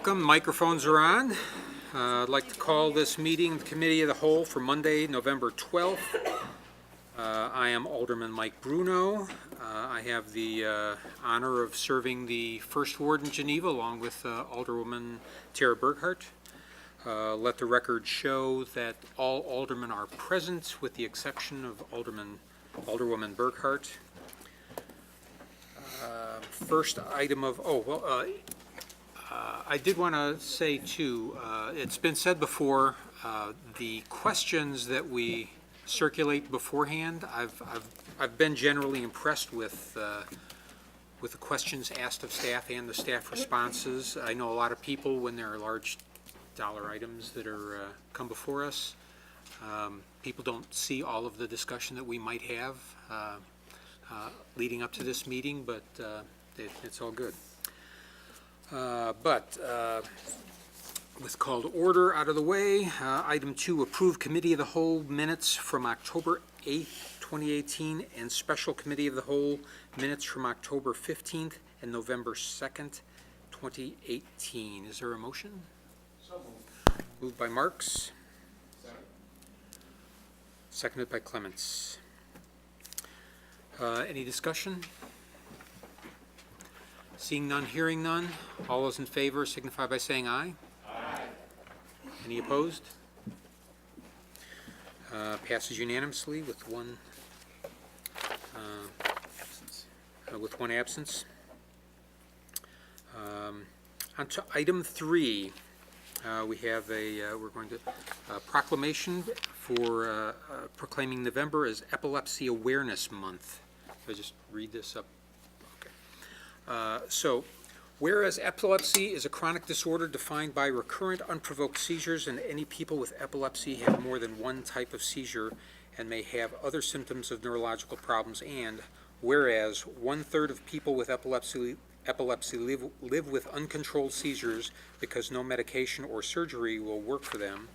Welcome. Microphones are on. I'd like to call this meeting the Committee of the Whole for Monday, November 12th. I am Alderman Mike Bruno. I have the honor of serving the First Ward in Geneva along with Alderwoman Tara Burkhart. Let the record show that all aldermen are present with the exception of Alderwoman Burkhart. First item of, I did want to say too, it's been said before, the questions that we circulate beforehand, I've been generally impressed with the questions asked of staff and the staff responses. I know a lot of people, when there are large dollar items that are come before us, people don't see all of the discussion that we might have leading up to this meeting, but it's all good. With call to order out of the way, item 2, approve Committee of the Whole minutes from October 8th, 2018, and Special Committee of the Whole minutes from October 15th and November 2nd, 2018. Is there a motion? So moved. Moved by Marks. Second. Seconded by Clements. Any discussion? Seeing none, hearing none. All those in favor signify by saying aye. Aye. Any opposed? Passes unanimously with one absence. On to item 3. We have we're going to proclamation for proclaiming November as Epilepsy Awareness Month. I'll just read this up. So, whereas epilepsy is a chronic disorder defined by recurrent unprovoked seizures, and any people with epilepsy have more than one type of seizure and may have other symptoms of neurological problems, and whereas 1/3 of people with epilepsy live with uncontrolled seizures because no medication or surgery will work for them,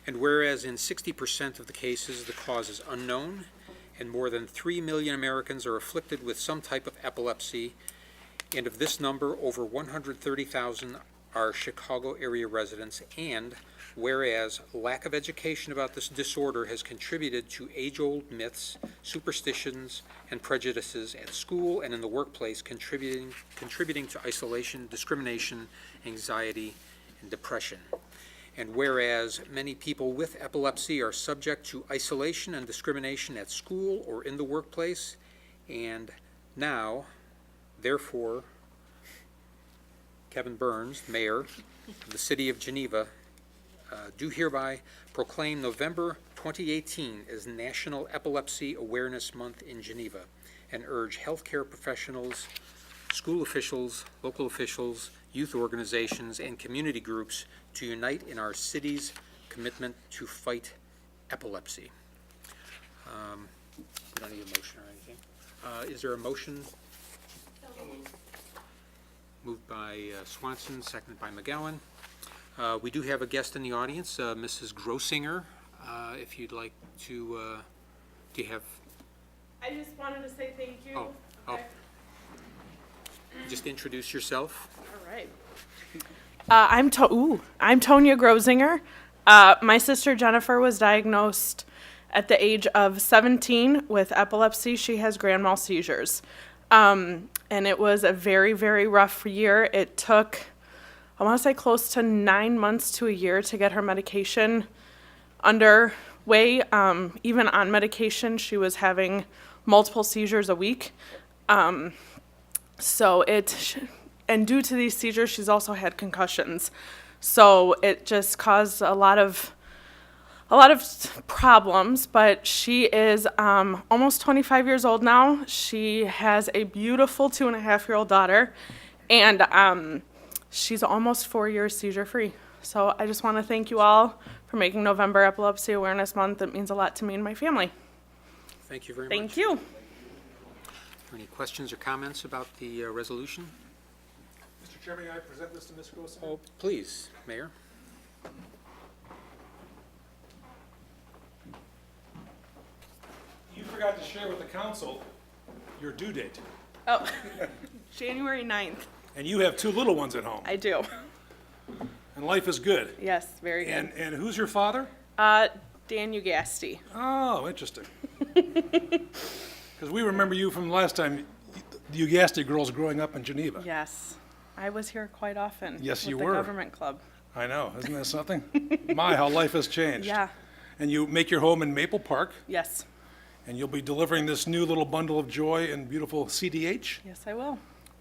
and whereas in 60% of the cases the cause is unknown, and more than 3 million Americans are afflicted with some type of epilepsy, and of this number, over 130,000 are Chicago area residents, and whereas lack of education about this disorder has contributed to age-old myths, superstitions, and prejudices at school and in the workplace, contributing to isolation, discrimination, anxiety, and depression. And whereas many people with epilepsy are subject to isolation and discrimination at school or in the workplace, and now, therefore, Kevin Burns, Mayor of the City of Geneva, do hereby proclaim November 2018 as National Epilepsy Awareness Month in Geneva, and urge healthcare professionals, school officials, local officials, youth organizations, and community groups to unite in our city's commitment to fight epilepsy. We don't need a motion or anything. Is there a motion? Moved by Swanson, seconded by McGowan. We do have a guest in the audience, Mrs. Grossinger. If you'd like to, do you have? I just wanted to say thank you. Okay. Just introduce yourself. All right. I'm Tonya Grossinger. My sister Jennifer was diagnosed at the age of 17 with epilepsy. She has grand mal seizures. And it was a very, very rough year. It took, I want to say, close to 9 months to a year to get her medication underway. Even on medication, she was having multiple seizures a week. And due to these seizures, she's also had concussions. So it just caused a lot of problems, but she is almost 25 years old now. She has a beautiful 2.5-year-old daughter, and she's almost 4 years seizure-free. So I just want to thank you all for making November Epilepsy Awareness Month. It means a lot to me and my family. Thank you very much. Thank you. Any questions or comments about the resolution? Mr. Chairman, may I present this to Ms. Grossinger? Oh, please, Mayor. You forgot to share with the council your due date. Oh, January 9th. And you have 2 little ones at home. I do. And life is good. Yes, very good. And who's your father? Dan Ugasti. Oh, interesting. Because we remember you from last time, the Ugasti girls growing up in Geneva. Yes, I was here quite often. Yes, with you the were. government club. I know, isn't that something? My, how life has changed. Yeah. And you make your home in Maple Park, Yes. and you'll be delivering this new little bundle of joy and beautiful CDH? Yes, I will.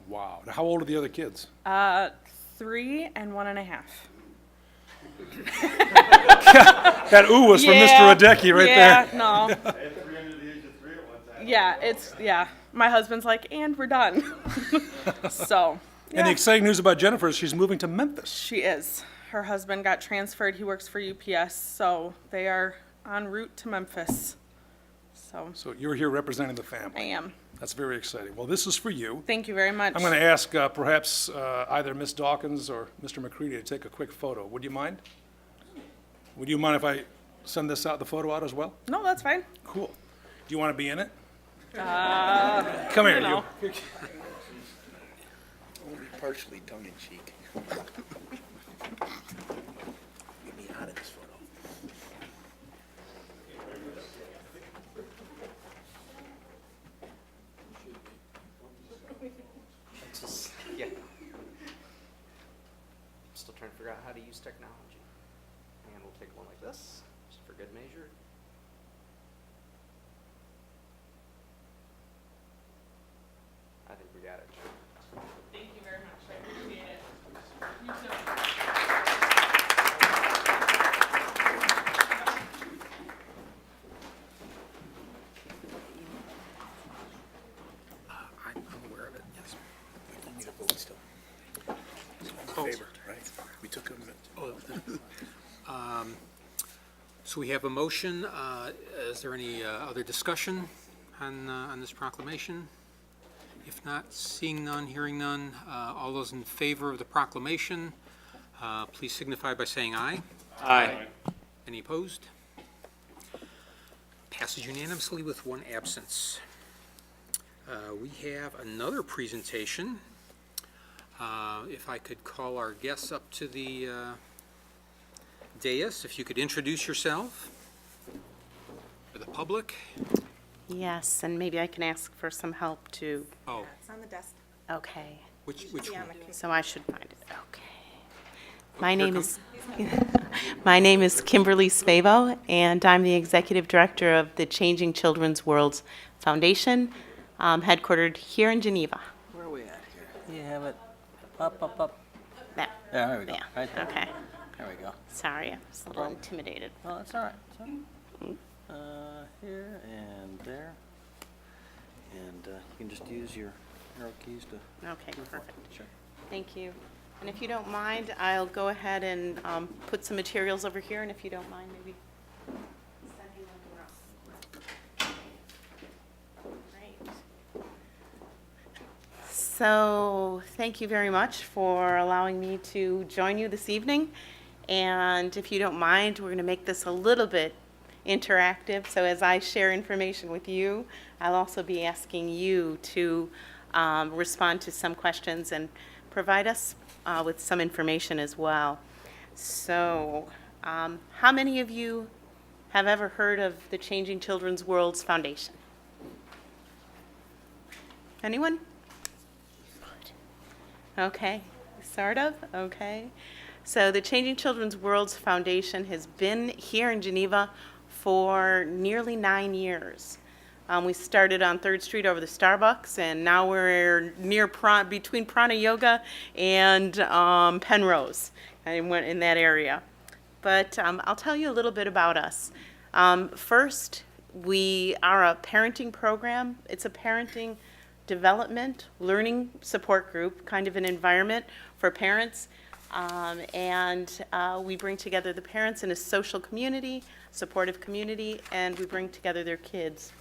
Wow. Now, how old are the other kids? 3 and 1.5. That ooh was from Mr. Radecki right there. Yeah, no. Yeah. My husband's like, and we're done. So, And the yeah, exciting news about Jennifer is she's moving to Memphis. she is. Her husband got transferred. He works for UPS, so they are en route to Memphis. So, So you're here representing the I family. am. That's very exciting. Well, this is for you. Thank you very much. I'm going to ask perhaps either Miss Dawkins or Mr. McCready to take a quick photo. Would you mind? Would you mind if I send the photo out as well? No, that's fine. Cool. Do you want to be in it? Come here, know. you. Only partially tongue-in-cheek. Get me out of this photo. Yeah. Still trying to figure out how to use technology. And we'll take one like this, just for good measure. I think we got it. Thank you very much. I appreciate it. You too. I'm aware of it, yes. We need a vote still. In favor, right? We took them. So we have a motion. Is there any other discussion on this proclamation? If not, seeing none, hearing none, all those in favor of the proclamation, please signify by saying aye. Aye. Any opposed? Passes unanimously with one absence. We have another presentation. If I could call our guests up to the dais, if you could introduce yourself for the public. Yes, and maybe I can ask for some help too. Oh, It's on the desk. Okay, which Yeah, one? McKay. so I should find it. Okay. My name is my name is Kimberly Spavo, and I'm the executive director of the Changing Children's Worlds Foundation, headquartered here in Geneva. Where are we at here? You have it up. There. There we go. Yeah. Right there. Okay. There we go. Sorry, I was a little intimidated. Well, that's all right. It's all right. Here and there. And you can just use your arrow keys to. Okay, perfect. Sure. Thank you. And if you don't mind, I'll go ahead and put some materials over here, and if you don't mind, maybe sending them around. Great. So, thank you very much for allowing me to join you this evening. And if you don't mind, we're going to make this a little bit interactive. So as I share information with you, I'll also be asking you to respond to some questions and provide us with some information as well. So, how many of you have ever heard of the Changing Children's Worlds Foundation? Anyone? Okay, sort of, okay. So the Changing Children's Worlds Foundation has been here in Geneva for nearly 9 years. We started on 3rd Street over the Starbucks, and now we're near between Prana Yoga and Penrose. I went in that area. But I'll tell you a little bit about us. First, we are a parenting program. It's a parenting development, learning support group, kind of an environment for parents. We bring together the parents in a social community, supportive community, and we bring together their kids.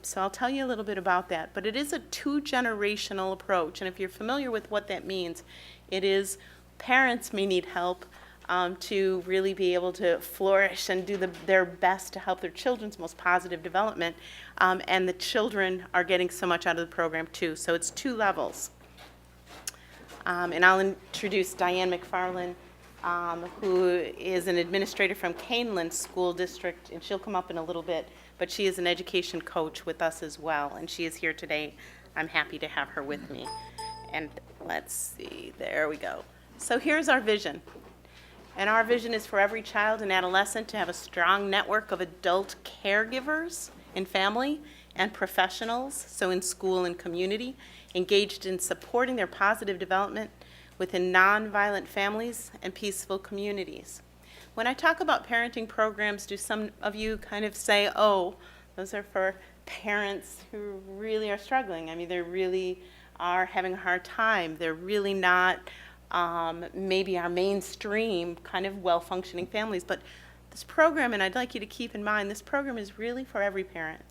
So I'll tell you a little bit about that. But it is a 2-generational approach, and if you're familiar with what that means, it is parents may need help to really be able to flourish and do their best to help their children's most positive development, and the children are getting so much out of the program too. So it's 2 levels. And I'll introduce Diane McFarland who is an administrator from Canelan School District, and she'll come up in a little bit, but she is an education coach with us as well, and she is here today. I'm happy to have her with me. And let's see, there we go. So here's our vision. And our vision is for every child and adolescent to have a strong network of adult caregivers in family and professionals, so in school and community, engaged in supporting their positive development within nonviolent families and peaceful communities. When I talk about parenting programs, do some of you kind of say, oh, those are for parents who really are struggling? I mean, they really are having a hard time. They're really not maybe our mainstream kind of well-functioning families. But this program, and I'd like you to keep in mind, this program is really for every parent.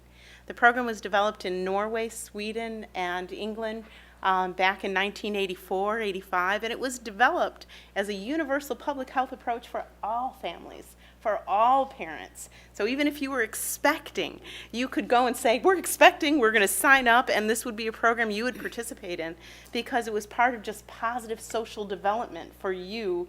The program was developed in Norway, Sweden, and England back in 1984, 85, and it was developed as a universal public health approach for all families, for all parents. So even if you were expecting, you could go and say, we're expecting, we're going to sign up, and this would be a program you would participate in because it was part of just positive social development for you,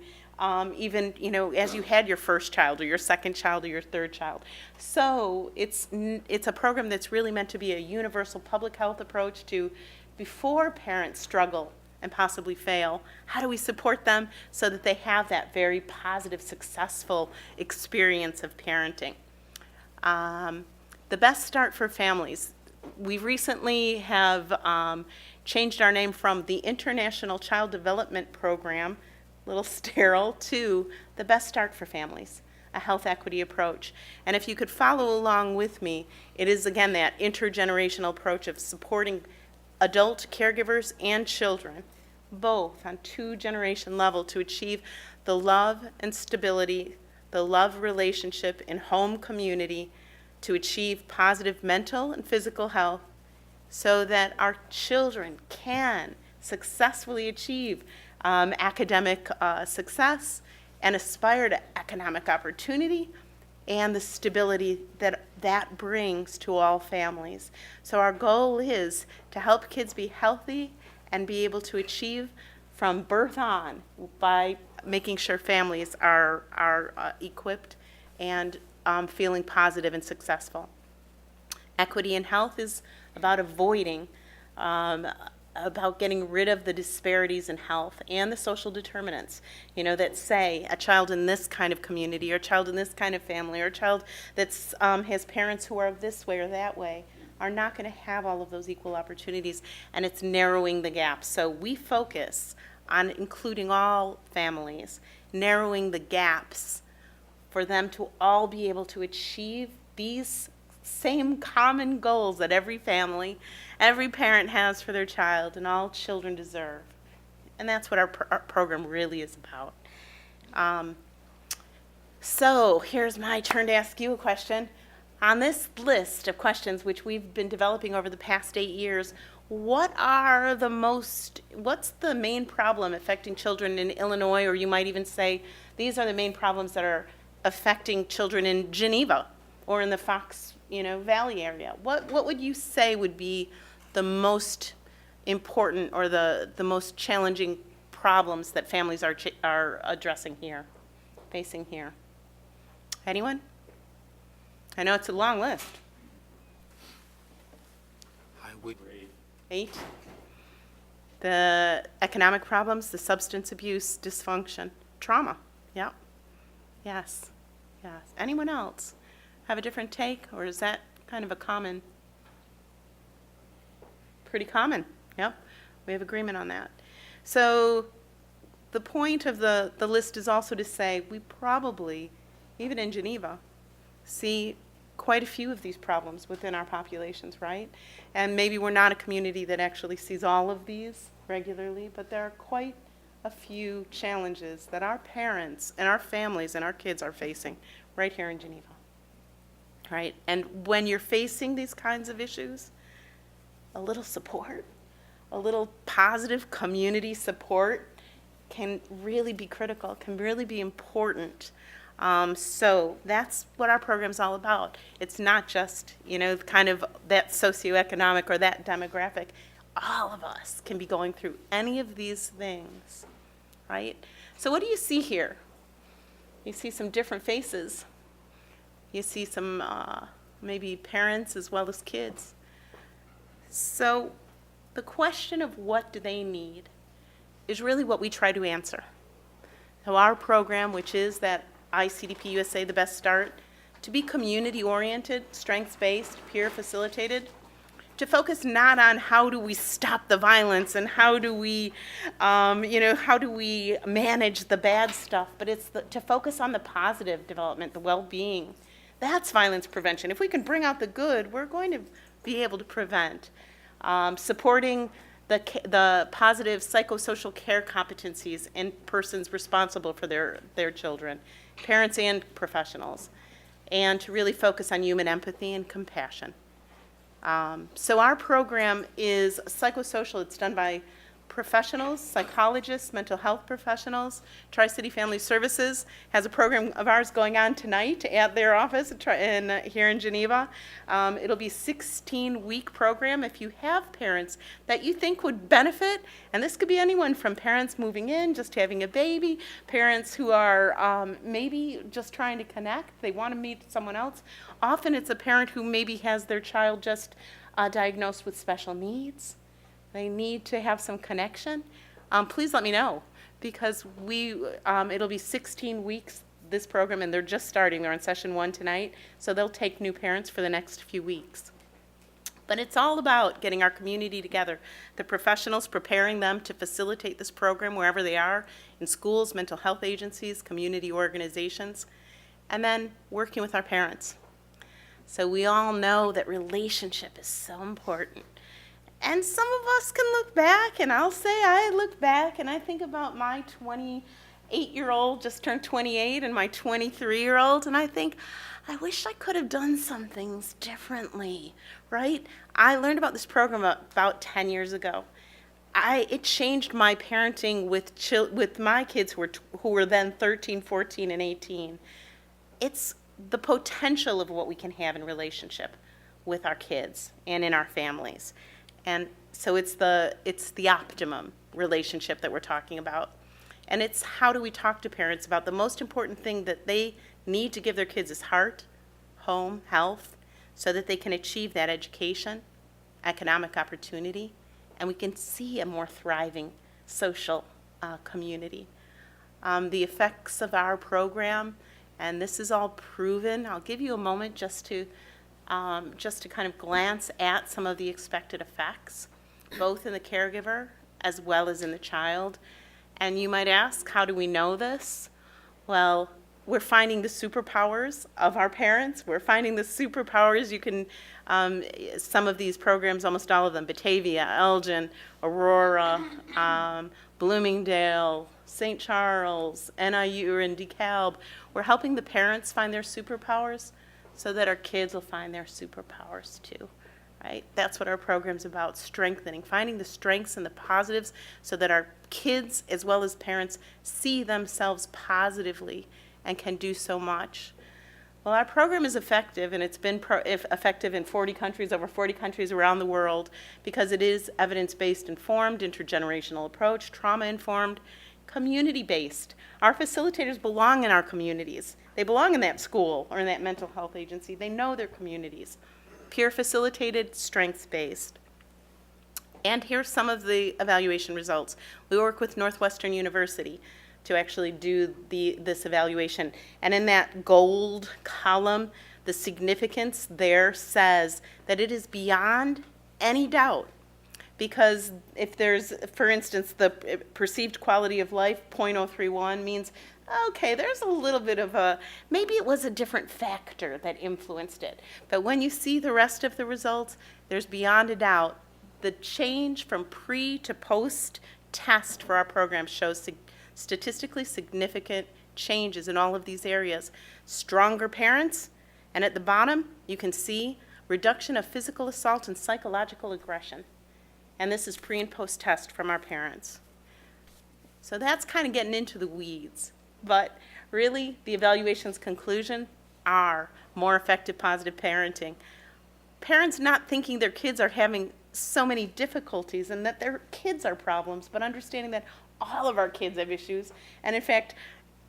even, as you had your first child or your second child or your third child. So it's a program that's really meant to be a universal public health approach to, before parents struggle and possibly fail, how do we support them so that they have that very positive, successful experience of parenting? The best start for families. We recently have changed our name from the International Child Development Program, a little sterile, to the Best Start for Families, a health equity approach. And if you could follow along with me, it is again that intergenerational approach of supporting adult caregivers and children, both on two-generation level, to achieve the love and stability, the love relationship in home community, to achieve positive mental and physical health, so that our children can successfully achieve academic success and aspire to economic opportunity and the stability that brings to all families. So our goal is to help kids be healthy and be able to achieve from birth on by making sure families are equipped and feeling positive and successful. Equity in health is about avoiding, about getting rid of the disparities in health and the social determinants, that say a child in this kind of community or a child in this kind of family or a child that's has parents who are this way or that way are not going to have all of those equal opportunities, and it's narrowing the gap. So we focus on including all families, narrowing the gaps for them to all be able to achieve these same common goals that every family, every parent has for their child, and all children deserve. And that's what our program really is about. So here's my turn to ask you a question. On this list of questions which we've been developing over the past 8 years, what's the main problem affecting children in Illinois, or you might even say these are the main problems that are affecting children in Geneva or in the Fox Valley area? What would you say would be the most important or the most challenging problems that families are addressing here, facing here? Anyone? I know it's a long list. I would, 8. The economic problems, the substance abuse, dysfunction, trauma. Yep. Yes. Yes. Anyone else have a different take, or is that kind of a common? Pretty common. Yep. We have agreement on that. So the point of the list is also to say we probably, even in Geneva, see quite a few of these problems within our populations, right? And maybe we're not a community that actually sees all of these regularly, but there are quite a few challenges that our parents and our families and our kids are facing right here in Geneva, right? And when you're facing these kinds of issues, a little support, a little positive community support can really be critical, can really be important. So that's what our program's all about. It's not just, kind of that socioeconomic or that demographic. All of us can be going through any of these things, right? So what do you see here? You see some different faces. You see some maybe parents as well as kids. So the question of what do they need is really what we try to answer. So our program, which is that ICDP USA The Best Start, to be community-oriented, strengths-based, peer-facilitated, to focus not on how do we stop the violence and how do we, how do we manage the bad stuff, but it's to focus on the positive development, the well-being. That's violence prevention. If we can bring out the good, we're going to be able to prevent. Supporting the positive psychosocial care competencies in persons responsible for their children, parents and professionals, and to really focus on human empathy and compassion. So our program is psychosocial. It's done by professionals, psychologists, mental health professionals. Tri-City Family Services has a program of ours going on tonight at their office here in Geneva. It'll be a 16-week program. If you have parents that you think would benefit, and this could be anyone from parents moving in, just having a baby, parents who are maybe just trying to connect, they want to meet someone else. Often it's a parent who maybe has their child just diagnosed with special needs. They need to have some connection. Please let me know, because it'll be 16 weeks, this program, and they're just starting. They're on session 1 tonight, so they'll take new parents for the next few weeks. But it's all about getting our community together, the professionals, preparing them to facilitate this program wherever they are, in schools, mental health agencies, community organizations, and then working with our parents. So we all know that relationship is so important. And some of us can look back, and I'll say I look back and I think about my 28-year-old, just turned 28, and my 23-year-old, and I think, I wish I could have done some things differently, right? I learned about this program about 10 years ago. It changed my parenting with my kids who were then 13, 14, and 18. It's the potential of what we can have in relationship with our kids and in our families. And so it's the optimum relationship that we're talking about. And it's how do we talk to parents about the most important thing that they need to give their kids is heart, home, health, so that they can achieve that education, economic opportunity, and we can see a more thriving social community. The effects of our program, and this is all proven. I'll give you a moment just to kind of glance at some of the expected effects, both in the caregiver as well as in the child. And you might ask, how do we know this? Well, we're finding the superpowers of our parents. We're finding the superpowers. You can, some of these programs, almost all of them, Batavia, Elgin, Aurora, Bloomingdale, St. Charles, NIU, and DeKalb, we're helping the parents find their superpowers so that our kids will find their superpowers too, right? That's what our program's about, strengthening, finding the strengths and the positives so that our kids as well as parents see themselves positively and can do so much. Well, our program is effective, and it's been effective in 40 countries, over 40 countries around the world, because it is evidence-based informed, intergenerational approach, trauma-informed, community-based. Our facilitators belong in our communities. They belong in that school or in that mental health agency. They know their communities. Peer-facilitated, strengths-based. And here's some of the evaluation results. We work with Northwestern University to actually do this evaluation. And in that gold column, the significance there says that it is beyond any doubt. Because if there's, for instance, the perceived quality of life, 0.031, means, okay, there's a little bit of maybe it was a different factor that influenced it. But when you see the rest of the results, there's beyond a doubt the change from pre to post test for our program shows statistically significant changes in all of these areas. Stronger parents, and at the bottom, you can see reduction of physical assault and psychological aggression. And this is pre and post test from our parents. So that's kind of getting into the weeds. But really, the evaluation's conclusion are more effective positive parenting. Parents not thinking their kids are having so many difficulties and that their kids are problems, but understanding that all of our kids have issues. And in fact,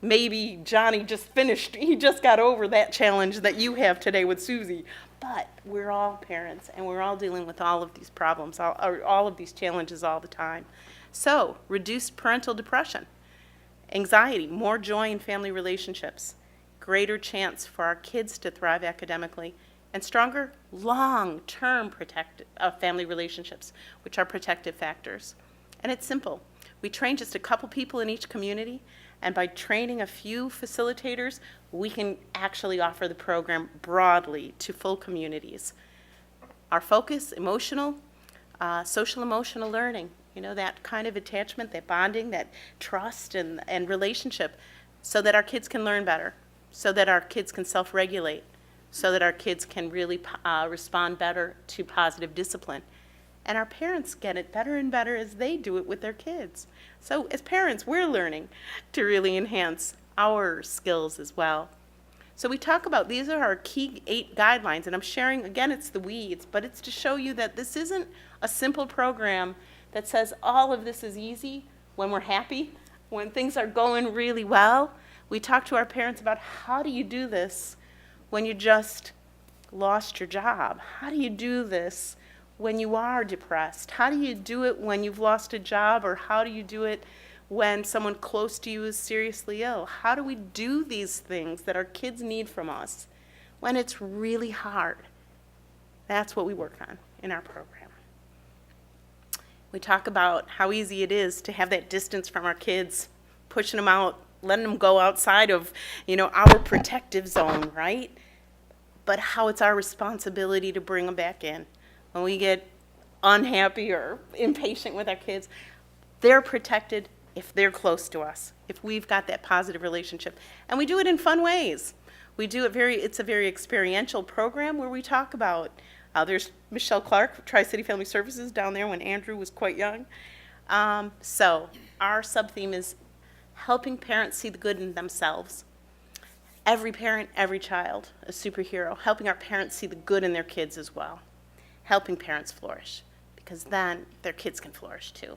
maybe Johnny just finished, he just got over that challenge that you have today with Susie. But we're all parents, and we're all dealing with all of these problems, all of these challenges all the time. So, reduced parental depression, anxiety, more joy in family relationships, greater chance for our kids to thrive academically, and stronger long-term family relationships, which are protective factors. And it's simple. We train just a couple people in each community, and by training a few facilitators, we can actually offer the program broadly to full communities. Our focus, emotional, social emotional learning, that kind of attachment, that bonding, that trust and relationship, so that our kids can learn better, so that our kids can self-regulate, so that our kids can really respond better to positive discipline. And our parents get it better and better as they do it with their kids. So as parents, we're learning to really enhance our skills as well. So we talk about, these are our key 8 guidelines, and I'm sharing, again, it's the weeds, but it's to show you that this isn't a simple program that says all of this is easy when we're happy, when things are going really well. We talk to our parents about, how do you do this when you just lost your job? How do you do this when you are depressed? How do you do it when you've lost a job, or how do you do it when someone close to you is seriously ill? How do we do these things that our kids need from us when it's really hard? That's what we work on in our program. We talk about how easy it is to have that distance from our kids, pushing them out, letting them go outside of, our protective zone, right? But how it's our responsibility to bring them back in. When we get unhappy or impatient with our kids, they're protected if they're close to us, if we've got that positive relationship. And we do it in fun ways. We do it it's a very experiential program where we talk about, there's Michelle Clark, Tri-City Family Services, down there when Andrew was quite young. So our sub-theme is helping parents see the good in themselves. Every parent, every child, a superhero, helping our parents see the good in their kids as well. Helping parents flourish, because then their kids can flourish too.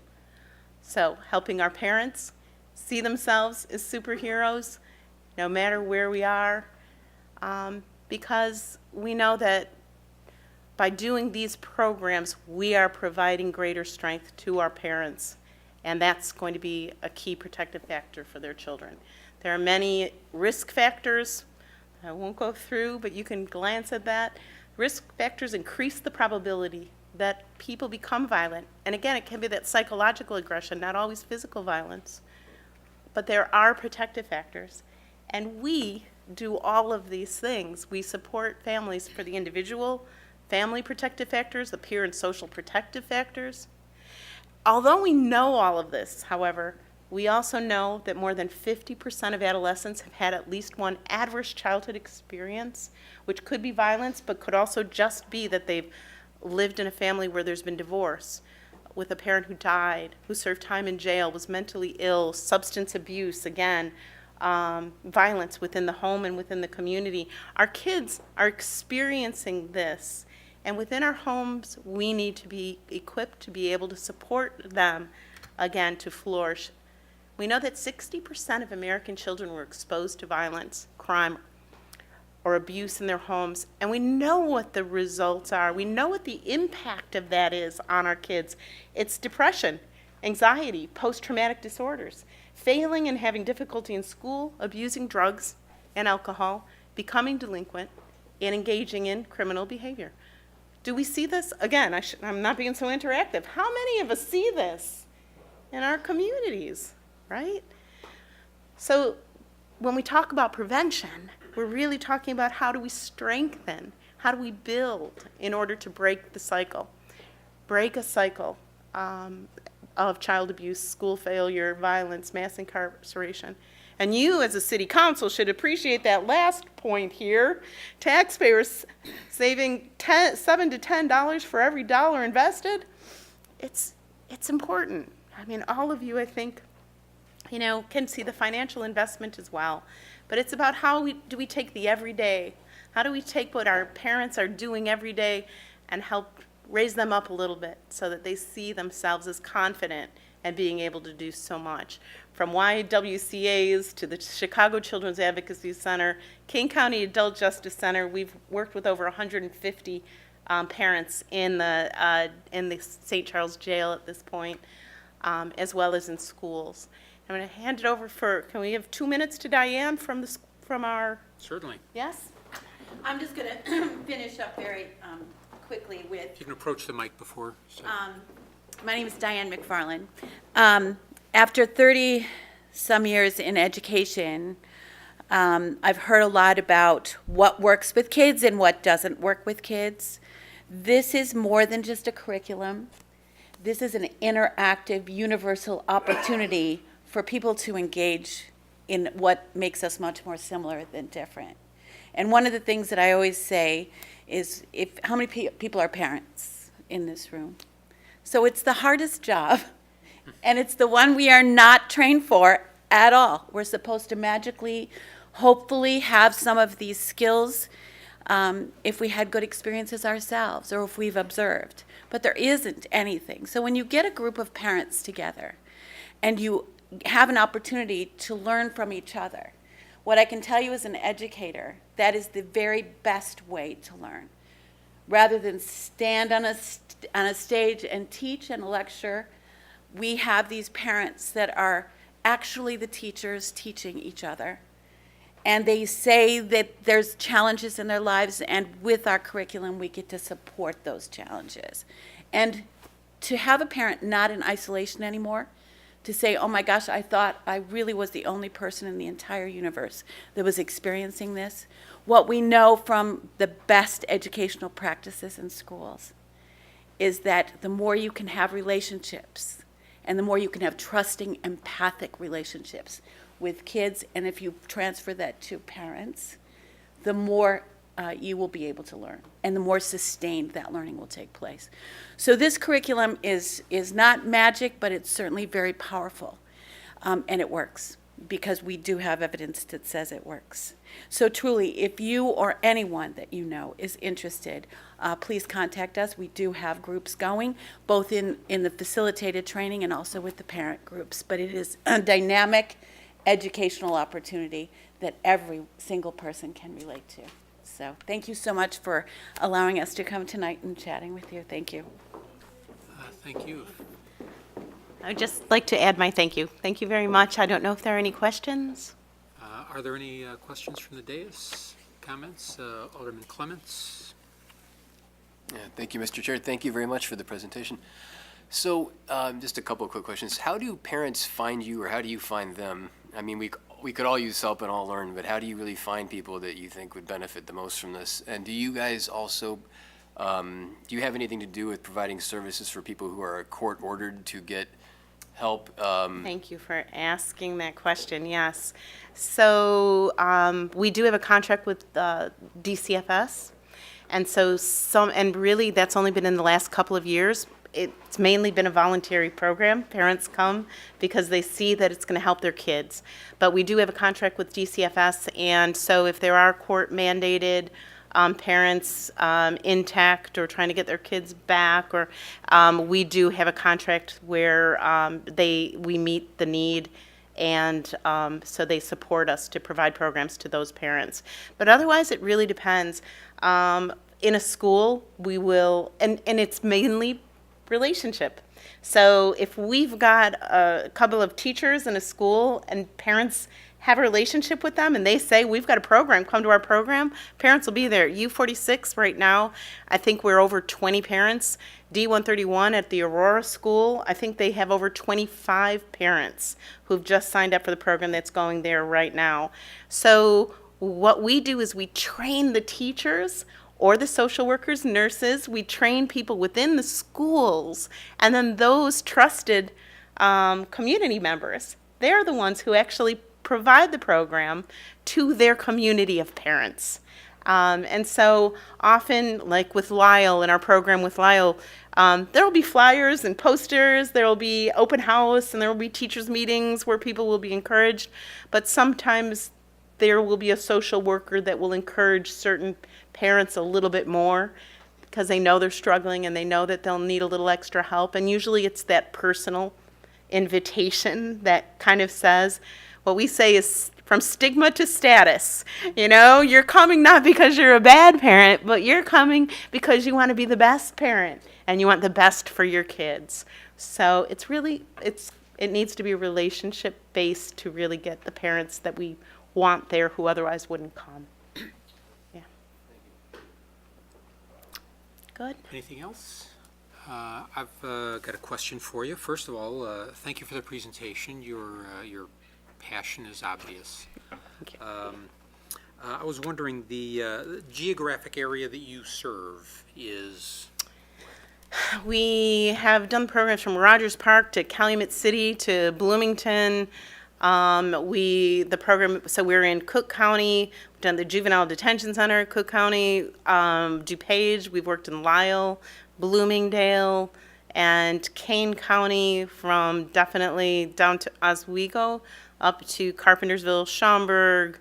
So helping our parents see themselves as superheroes, no matter where we are, because we know that by doing these programs, we are providing greater strength to our parents, and that's going to be a key protective factor for their children. There are many risk factors I won't go through, but you can glance at that. Risk factors increase the probability that people become violent. And again, it can be that psychological aggression, not always physical violence. But there are protective factors. And we do all of these things. We support families for the individual, family protective factors, the peer and social protective factors. Although we know all of this, however, we also know that more than 50% of adolescents have had at least one adverse childhood experience, which could be violence, but could also just be that they've lived in a family where there's been divorce, with a parent who died, who served time in jail, was mentally ill, substance abuse, again, violence within the home and within the community. Our kids are experiencing this, and within our homes, we need to be equipped to be able to support them, again, to flourish. We know that 60% of American children were exposed to violence, crime, or abuse in their homes, and we know what the results are. We know what the impact of that is on our kids. It's depression, anxiety, post-traumatic disorders, failing and having difficulty in school, abusing drugs and alcohol, becoming delinquent, and engaging in criminal behavior. Do we see this? Again, I'm not being so interactive. How many of us see this in our communities, right? So when we talk about prevention, we're really talking about how do we strengthen, how do we build in order to break the cycle, break a cycle of child abuse, school failure, violence, mass incarceration. And you, as a city council, should appreciate that last point here. Taxpayers saving $7 to $10 for every dollar invested. It's important. I mean, all of you, I think, can see the financial investment as well. But it's about how do we take the everyday, how do we take what our parents are doing every day and help raise them up a little bit so that they see themselves as confident and being able to do so much. from YWCA's to the Chicago Children's Advocacy Center, King County Adult Justice Center. We've worked with over 150 parents in the St. Charles Jail at this point, as well as in schools. I'm going to hand it over can we have 2 minutes to Diane from our, Certainly. yes? I'm just going to finish up very quickly with, You can approach the mic before. my name is Diane McFarland. After 30-some years in education, I've heard a lot about what works with kids and what doesn't work with kids. This is more than just a curriculum. This is an interactive, universal opportunity for people to engage in what makes us much more similar than different. And one of the things that I always say is, how many people are parents in this room? So it's the hardest job, and it's the one we are not trained for at all. We're supposed to magically, hopefully, have some of these skills if we had good experiences ourselves or if we've observed. But there isn't anything. So when you get a group of parents together and you have an opportunity to learn from each other, what I can tell you as an educator, that is the very best way to learn. Rather than stand on a stage and teach and lecture, we have these parents that are actually the teachers teaching each other. And they say that there's challenges in their lives, and with our curriculum, we get to support those challenges. And to have a parent not in isolation anymore, to say, oh my gosh, I thought I really was the only person in the entire universe that was experiencing this. What we know from the best educational practices in schools is that the more you can have relationships and the more you can have trusting, empathic relationships with kids, and if you transfer that to parents, the more you will be able to learn, and the more sustained that learning will take place. So this curriculum is not magic, but it's certainly very powerful, and it works, because we do have evidence that says it works. So truly, if you or anyone that you know is interested, please contact us. We do have groups going, both in the facilitated training and also with the parent groups, but it is a dynamic educational opportunity that every single person can relate to. So thank you so much for allowing us to come tonight and chatting with you. Thank you. Thank you. I'd just like to add my thank you. Thank you very much. I don't know if there are any questions. Are there any questions from the dais? Comments? Alderman Clements? Yeah, thank you, Mr. Chair. Thank you very much for the presentation. So, just a couple of quick questions. How do parents find you, or how do you find them? I mean, we could all use help and all learn, but how do you really find people that you think would benefit the most from this? And do you guys also, do you have anything to do with providing services for people who are court-ordered to get help? Thank you for asking that question, yes. So we do have a contract with DCFS, and so and really that's only been in the last couple of years. It's mainly been a voluntary program. Parents come because they see that it's going to help their kids. But we do have a contract with DCFS, and so if there are court-mandated parents intact or trying to get their kids back, or we do have a contract where we meet the need, and so they support us to provide programs to those parents. But otherwise, it really depends. In a school, we will, and it's mainly relationship. So if we've got a couple of teachers in a school and parents have a relationship with them and they say, we've got a program, come to our program, parents will be there. U46 right now, I think we're over 20 parents. D131 at the Aurora School, I think they have over 25 parents who've just signed up for the program that's going there right now. So what we do is we train the teachers or the social workers, nurses. We train people within the schools, and then those trusted community members, they're the ones who actually provide the program to their community of parents. And so often, like with Lyle, in our program with Lyle, there will be flyers and posters, there will be open house, and there will be teachers' meetings where people will be encouraged, but sometimes there will be a social worker that will encourage certain parents a little bit more because they know they're struggling and they know that they'll need a little extra help. And usually it's that personal invitation that kind of says, what we say is from stigma to status. You know, you're coming not because you're a bad parent, but you're coming because you want to be the best parent and you want the best for your kids. So it's really, it needs to be relationship based to really get the parents that we want there who otherwise wouldn't come. Yeah. Good. Anything else? I've got a question for you. First of all, thank you for the presentation. Your passion is obvious. I was wondering, the geographic area that you serve is, We have done programs from Rogers Park to Calumet City to Bloomington. The program, so we're in Cook County, we've done the Juvenile Detention Center, Cook County, DuPage, we've worked in Lisle, Bloomingdale, and Kane County, from definitely down to Oswego up to Carpentersville, Schaumburg.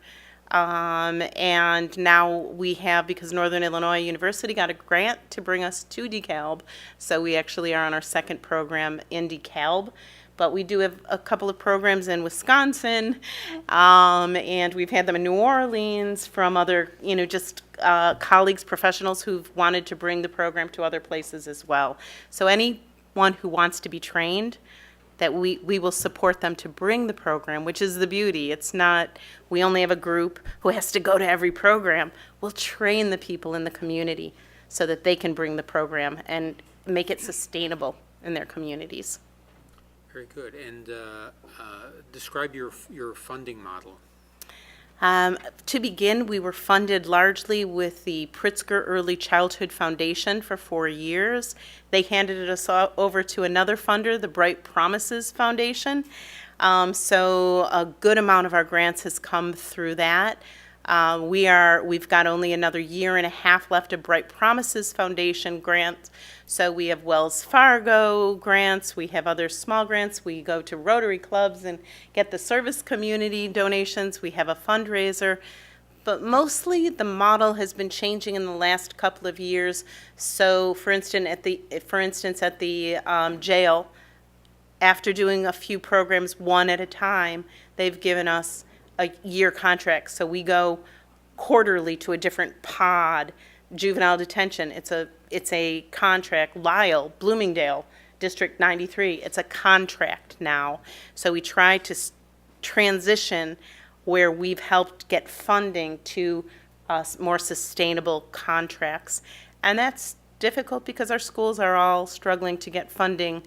And now we have, because Northern Illinois University got a grant to bring us to DeKalb, so we actually are on our second program in DeKalb. But we do have a couple of programs in Wisconsin, and we've had them in New Orleans from other, just colleagues, professionals who've wanted to bring the program to other places as well. So anyone who wants to be trained, that we will support them to bring the program, which is the beauty. It's not, we only have a group who has to go to every program. We'll train the people in the community so that they can bring the program and make it sustainable in their communities. very good. And describe your funding model. To begin, we were funded largely with the Pritzker Early Childhood Foundation for 4 years. They handed us over to another funder, the Bright Promises Foundation. So a good amount of our grants has come through that. We've got only another year and a half left of Bright Promises Foundation grants. So we have Wells Fargo grants, we have other small grants, we go to Rotary clubs and get the service community donations, we have a fundraiser. But mostly the model has been changing in the last couple of years. So for instance, at the jail, after doing a few programs one at a time, they've given us a year contract. So we go quarterly to a different pod. Juvenile detention, it's a contract. Lisle, Bloomingdale, District 93, it's a contract now. So we try to transition where we've helped get funding to more sustainable contracts. And that's difficult because our schools are all struggling to get funding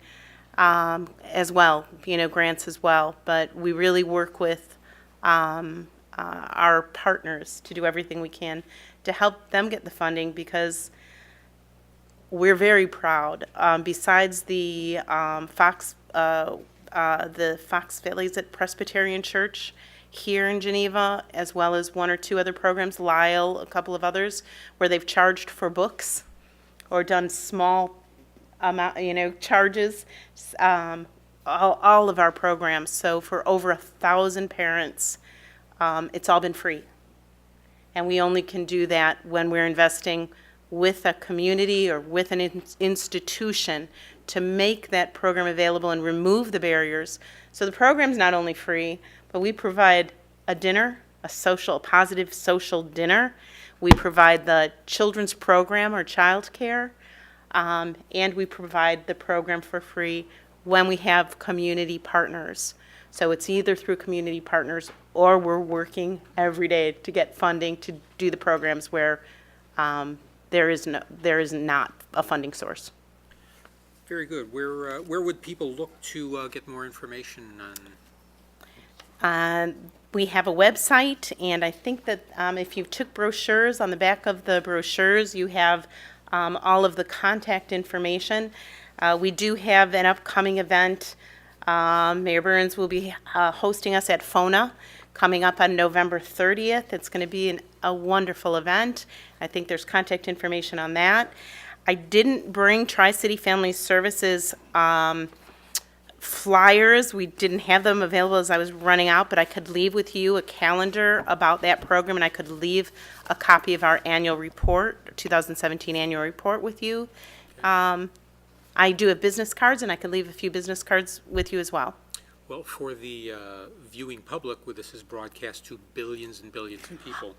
as well, grants as well. But we really work with our partners to do everything we can to help them get the funding, because we're very proud. Besides the Fox Valley Presbyterian Church here in Geneva, as well as one or two other programs, Lisle, a couple of others, where they've charged for books or done small amount, charges. All of our programs. So for over 1,000 parents, it's all been free. And we only can do that when we're investing with a community or with an institution to make that program available and remove the barriers. So the program's not only free, but we provide a dinner, a positive social dinner. We provide the children's program or child care, and we provide the program for free when we have community partners. So it's either through community partners or we're working every day to get funding to do the programs where there is not a funding source. Very good. Where would people look to get more information on? We have a website, and I think that if you took brochures, on the back of the brochures, you have all of the contact information. We do have an upcoming event. Mayor Burns will be hosting us at FONA coming up on November 30th. It's going to be a wonderful event. I think there's contact information on that. I didn't bring Tri-City Family Services flyers. We didn't have them available as I was running out, but I could leave with you a calendar about that program, and I could leave a copy of our annual report, 2017 annual report with you. I do have business cards, and I could leave a few business cards with you as well. Well, for the viewing public, where this is broadcast to billions and billions of people,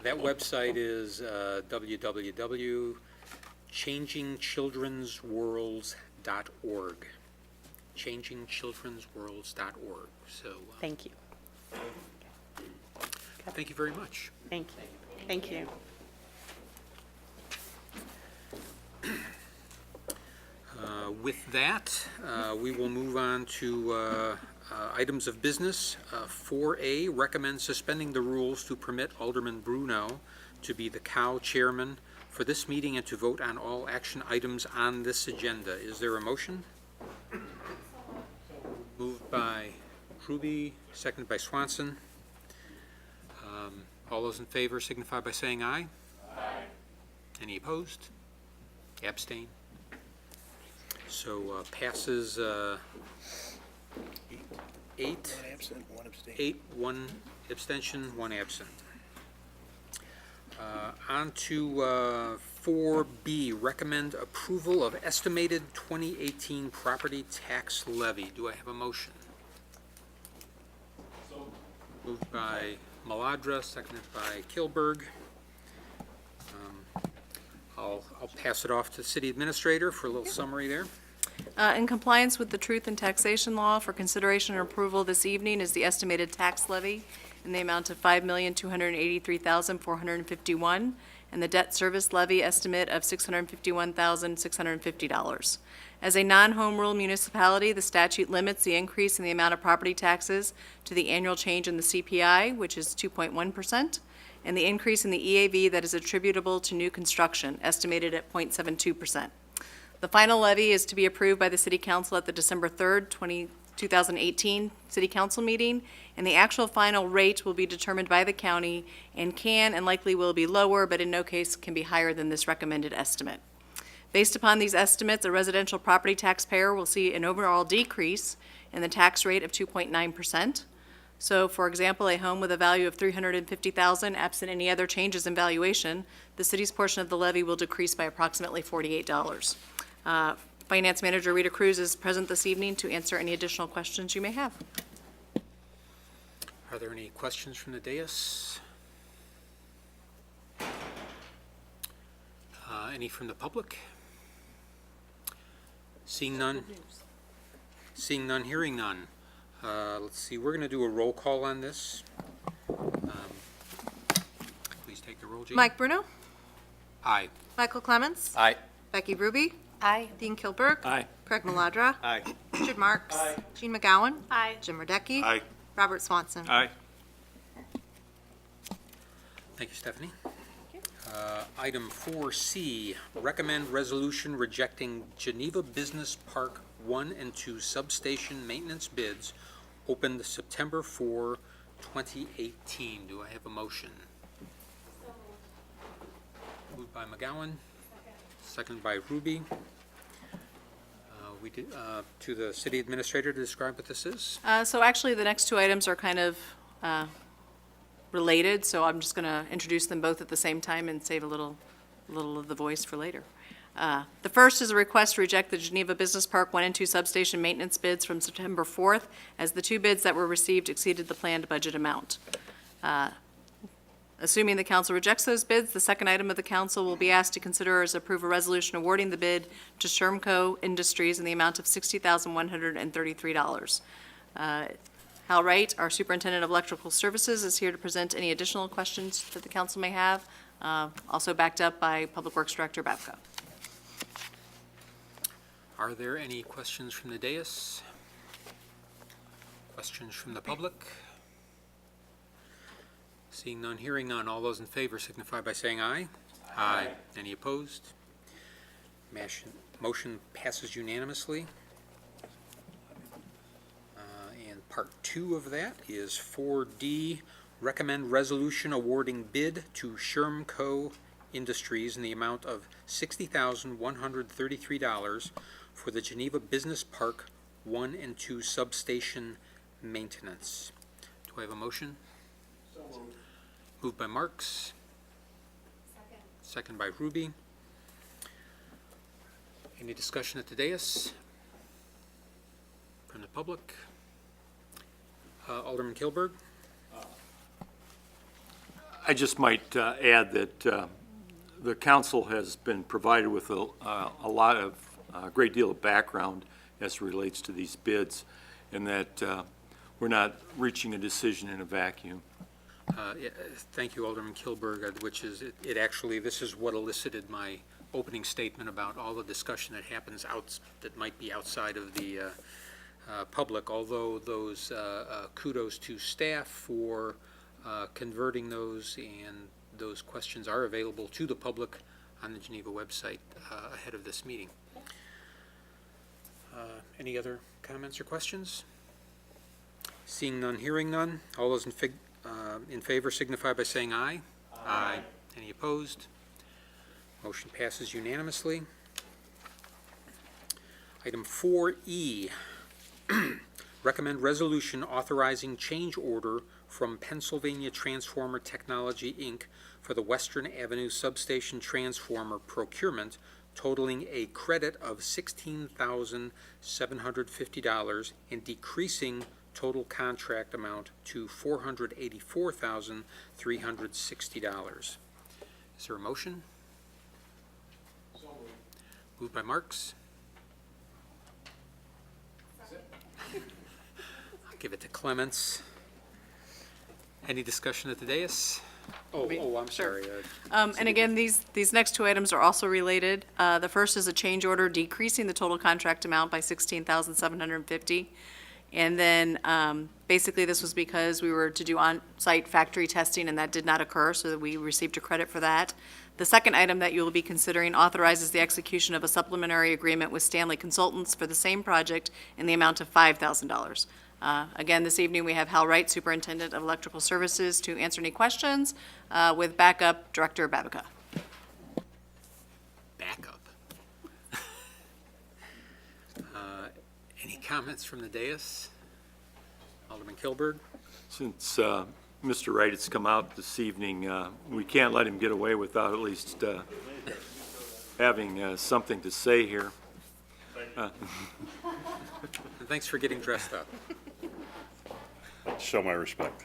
that website is www.changingchildrensworlds.org. Changingchildrensworlds.org. So, Thank you. thank you very much. Thank you. Thank you. With that, we will move on to items of business. 4A, recommend suspending the rules to permit Alderman Bruno to be the COW chairman for this meeting and to vote on all action items on this agenda. Is there a motion? Moved by Ruby, seconded by Swanson. All those in favor signify by saying aye. Aye. Any opposed? Abstain? So passes 8, One absent, one abstain. 8, 1 abstention, 1 absent. On to 4B, recommend approval of estimated 2018 property tax levy. Do I have a motion? Moved by Maladra, seconded by Kilberg. I'll pass it off to the city administrator for a little summary there. In compliance with the Truth in Taxation Law, for consideration and approval this evening is the estimated tax levy in the amount of $5,283,451, and the debt service levy estimate of $651,650. As a non-home rule municipality, the statute limits the increase in the amount of property taxes to the annual change in the CPI, which is 2.1%, and the increase in the EAV that is attributable to new construction, estimated at 0.72%. The final levy is to be approved by the City Council at the December 3rd, 2018 City Council meeting, and the actual final rate will be determined by the county and can and likely will be lower, but in no case can be higher than this recommended estimate. Based upon these estimates, a residential property taxpayer will see an overall decrease in the tax rate of 2.9%. So, for example, a home with a value of $350,000, absent any other changes in valuation, the city's portion of the levy will decrease by approximately $48. Finance Manager Rita Cruz is present this evening to answer any additional questions you may have. Are there any questions from the dais? Any from the public? Seeing none? Seeing none, hearing none. Let's see, we're going to do a roll call on this. Please take the roll, Jean. Mike Bruno? Aye. Michael Clements? Aye. Becky Ruby? Aye. Dean Kilburg? Aye. Craig Maladra? Aye. Richard Marks? Aye. Jean McGowan? Aye. Jim Radecki? Aye. Robert Swanson? Aye. Thank you, Stephanie. Item 4C, recommend resolution rejecting Geneva Business Park 1 and 2 substation maintenance bids opened September 4, 2018. Do I have a motion? Moved by McGowan. Second by Ruby. To the city administrator to describe what this is. So actually, the next two items are kind of related, so I'm just going to introduce them both at the same time and save a little of the voice for later. The first is a request to reject the Geneva Business Park 1 and 2 substation maintenance bids from September 4th, as the two bids that were received exceeded the planned budget amount. Assuming the council rejects those bids, the second item of the council will be asked to consider is approve a resolution awarding the bid to Shermco Industries in the amount of $60,133. Hal Wright, our Superintendent of Electrical Services, is here to present any additional questions that the council may have, also backed up by Public Works Director Babcock. Are there any questions from the dais? Questions from the public? Seeing none, hearing none, all those in favor signify by saying aye. Aye. Any opposed? Motion passes unanimously. And part 2 of that is 4D, recommend resolution awarding bid to Shermco Industries in the amount of $60,133 for the Geneva Business Park 1 and 2 substation maintenance. Do I have a motion? So moved. Moved by Marks. Second by Ruby. Any discussion at the dais? From the public? Alderman Kilberg? I just might add that the council has been provided with a lot of, great deal of background as it relates to these bids, and that we're not reaching a decision in a vacuum. Yeah, thank you, Alderman Kilberg, which is, it actually, this is what elicited my opening statement about all the discussion that happens that might be outside of the public, although those kudos to staff for converting those, and those questions are available to the public on the Geneva website ahead of this meeting. Any other comments or questions? Seeing none, hearing none, all those in favor signify by saying aye. Aye. Any opposed? Motion passes unanimously. Item 4E, recommend resolution authorizing change order from Pennsylvania Transformer Technology, Inc. for the Western Avenue Substation Transformer procurement totaling a credit of $16,750 and decreasing total contract amount to $484,360. Is there a motion? So moved. Moved by Marks. I'll give it to Clements. Any discussion at the dais? Oh, I'm sorry. And again, these next two items are also related. The first is a change order decreasing the total contract amount by $16,750. And then basically this was because we were to do on-site factory testing and that did not occur, so that we received a credit for that. The second item that you will be considering authorizes the execution of a supplementary agreement with Stanley Consultants for the same project in the amount of $5,000. Again, this evening we have Hal Wright, Superintendent of Electrical Services, to answer any questions with backup Director Babica. Backup. Any comments from the dais? Alderman Kilberg? Since Mr. Wright has come out this evening, we can't let him get away without at least having something to say here. And thanks for getting dressed up. Show my respect.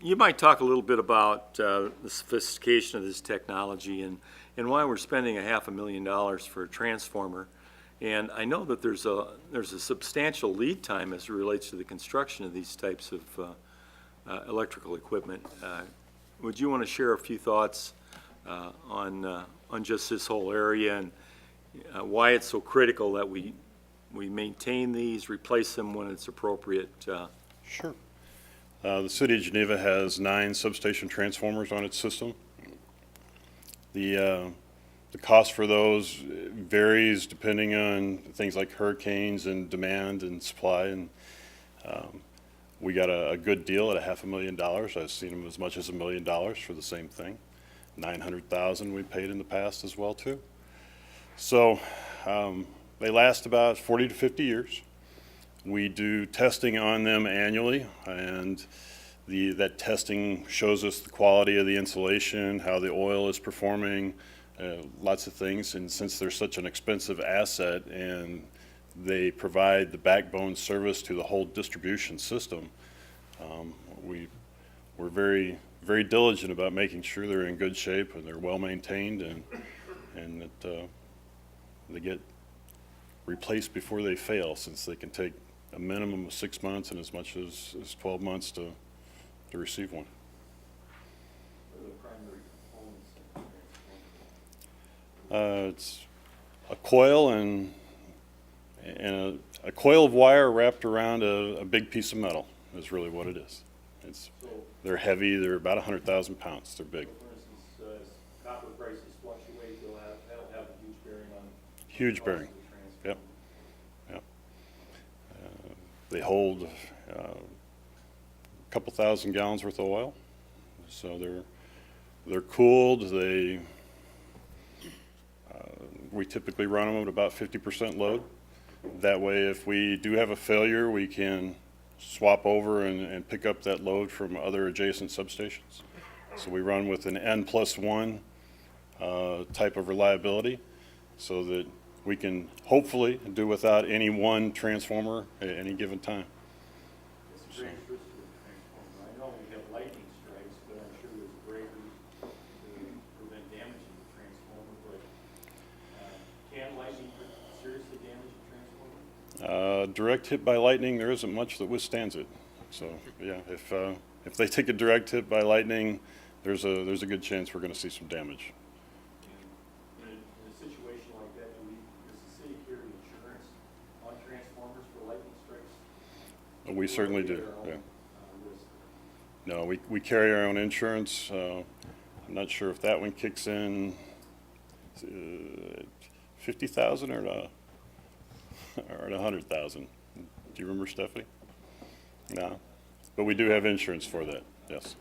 You might talk a little bit about the sophistication of this technology and why we're spending $500,000 for a transformer. And I know that there's a substantial lead time as it relates to the construction of these types of electrical equipment. Would you want to share a few thoughts on just this whole area and why it's so critical that we maintain these, replace them when it's appropriate? Sure. The City of Geneva has 9 substation transformers on its system. The cost for those varies depending on things like hurricanes and demand and supply. And we got a good deal at $500,000. I've seen them as much as $1 million for the same thing. $900,000 we paid in the past as well too. So they last about 40 to 50 years. We do testing on them annually, and that testing shows us the quality of the insulation, how the oil is performing, lots of things. And since they're such an expensive asset and they provide the backbone service to the whole distribution system, we're very, very diligent about making sure they're in good shape and they're well maintained, and that they get replaced before they fail, since they can take a minimum of 6 months and as much as 12 months to receive one. It's a coil and a coil of wire wrapped around a big piece of metal is really what it is. They're heavy. They're about 100,000 pounds. They're big. For instance, as copper prices fluctuate, that'll have a huge bearing on. Huge bearing. Yep. Yep. They hold a couple thousand gallons worth of oil, so they're cooled. We typically run them at about 50% load. That way, if we do have a failure, we can swap over and pick up that load from other adjacent substations. So we run with an N+1 type of reliability, so that we can hopefully do without any one transformer at any given time. It's a great risk with the transformer. I know we have lightning strikes, but I'm sure there's breakers to prevent damage to the transformer, but can lightning seriously damage a transformer? Direct hit by lightning, there isn't much that withstands it. So, yeah, if they take a direct hit by lightning, there's a good chance we're going to see some damage. And in a situation like that, does the city carry insurance on transformers for lightning strikes? We certainly do, Or yeah. risk? No, we carry our own insurance. I'm not sure if that one kicks in 50,000 or 100,000. Do you remember, Stephanie? No, but we do have insurance for that, yes.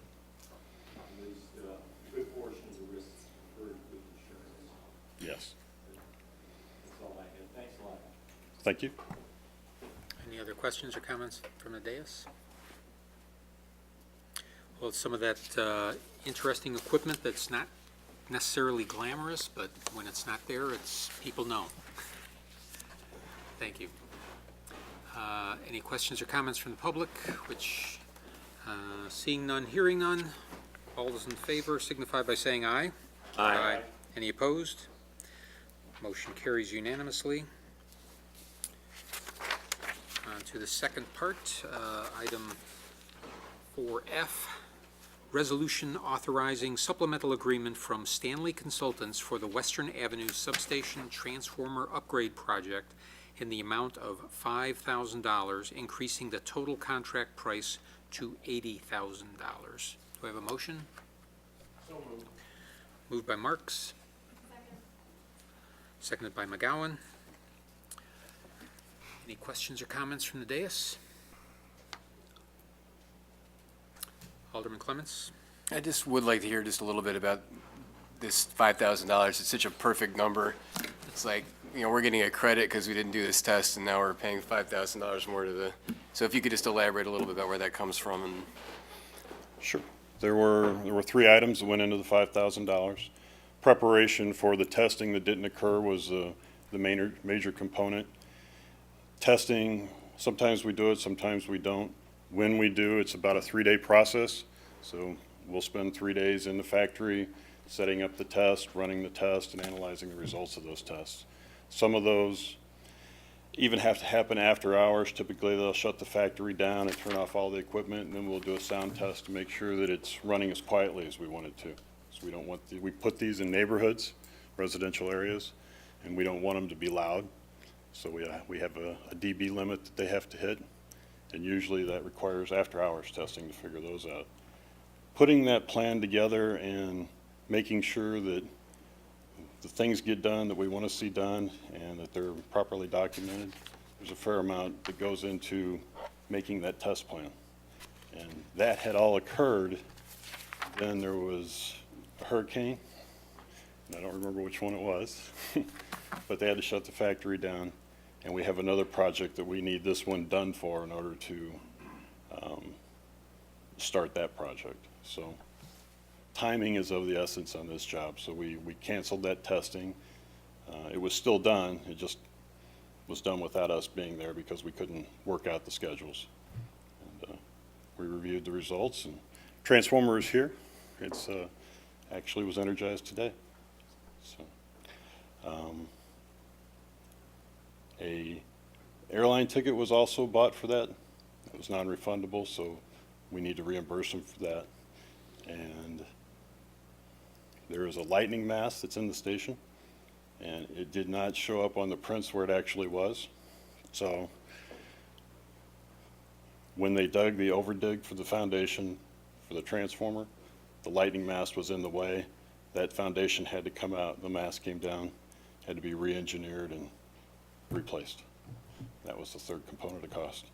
At least a good portion of the risk is covered with insurance. Yes. That's all I have. Thanks a lot. Thank you. Any other questions or comments from the dais? Well, some of that interesting equipment that's not necessarily glamorous, but when it's not there, people know. Thank you. Any questions or comments from the public, which, seeing none, hearing none, all those in favor signify by saying aye. Aye. Any opposed? Motion carries unanimously. On to the second part, item 4F, resolution authorizing supplemental agreement from Stanley Consultants for the Western Avenue Substation Transformer Upgrade Project in the amount of $5,000, increasing the total contract price to $80,000. Do I have a motion? So moved. Moved by Marks. Seconded by McGowan. Any questions or comments from the dais? Alderman Clements? I just would like to hear just a little bit about this $5,000. It's such a perfect number. It's like, we're getting a credit because we didn't do this test, and now we're paying $5,000 more to the, so if you could just elaborate a little bit about where that comes from. And Sure. There were 3 items that went into the $5,000. Preparation for the testing that didn't occur was the major component. Testing, sometimes we do it, sometimes we don't. When we do, it's about a 3-day process. So we'll spend 3 days in the factory setting up the test, running the test, and analyzing the results of those tests. Some of those even have to happen after hours. Typically, they'll shut the factory down and turn off all the equipment, and then we'll do a sound test to make sure that it's running as quietly as we want it to. So we don't want, we put these in neighborhoods, residential areas, and we don't want them to be loud. So we have a dB limit that they have to hit, and usually that requires after-hours testing to figure those out. Putting that plan together and making sure that the things get done that we want to see done and that they're properly documented, there's a fair amount that goes into making that test plan. And that had all occurred. Then there was a hurricane, and I don't remember which one it was, but they had to shut the factory down. And we have another project that we need this one done for in order to start that project. So timing is of the essence on this job. So we canceled that testing. It was still done. It just was done without us being there because we couldn't work out the schedules. And we reviewed the results, and transformer is here. It's actually was energized today. So. A airline ticket was also bought for that. It was non-refundable, so we need to reimburse them for that. And there is a lightning mast that's in the station, and it did not show up on the prints where it actually was. So when they dug the overdig for the foundation for the transformer, the lightning mast was in the way. That foundation had to come out. The mast came down, had to be re-engineered and replaced. That was the third component of cost.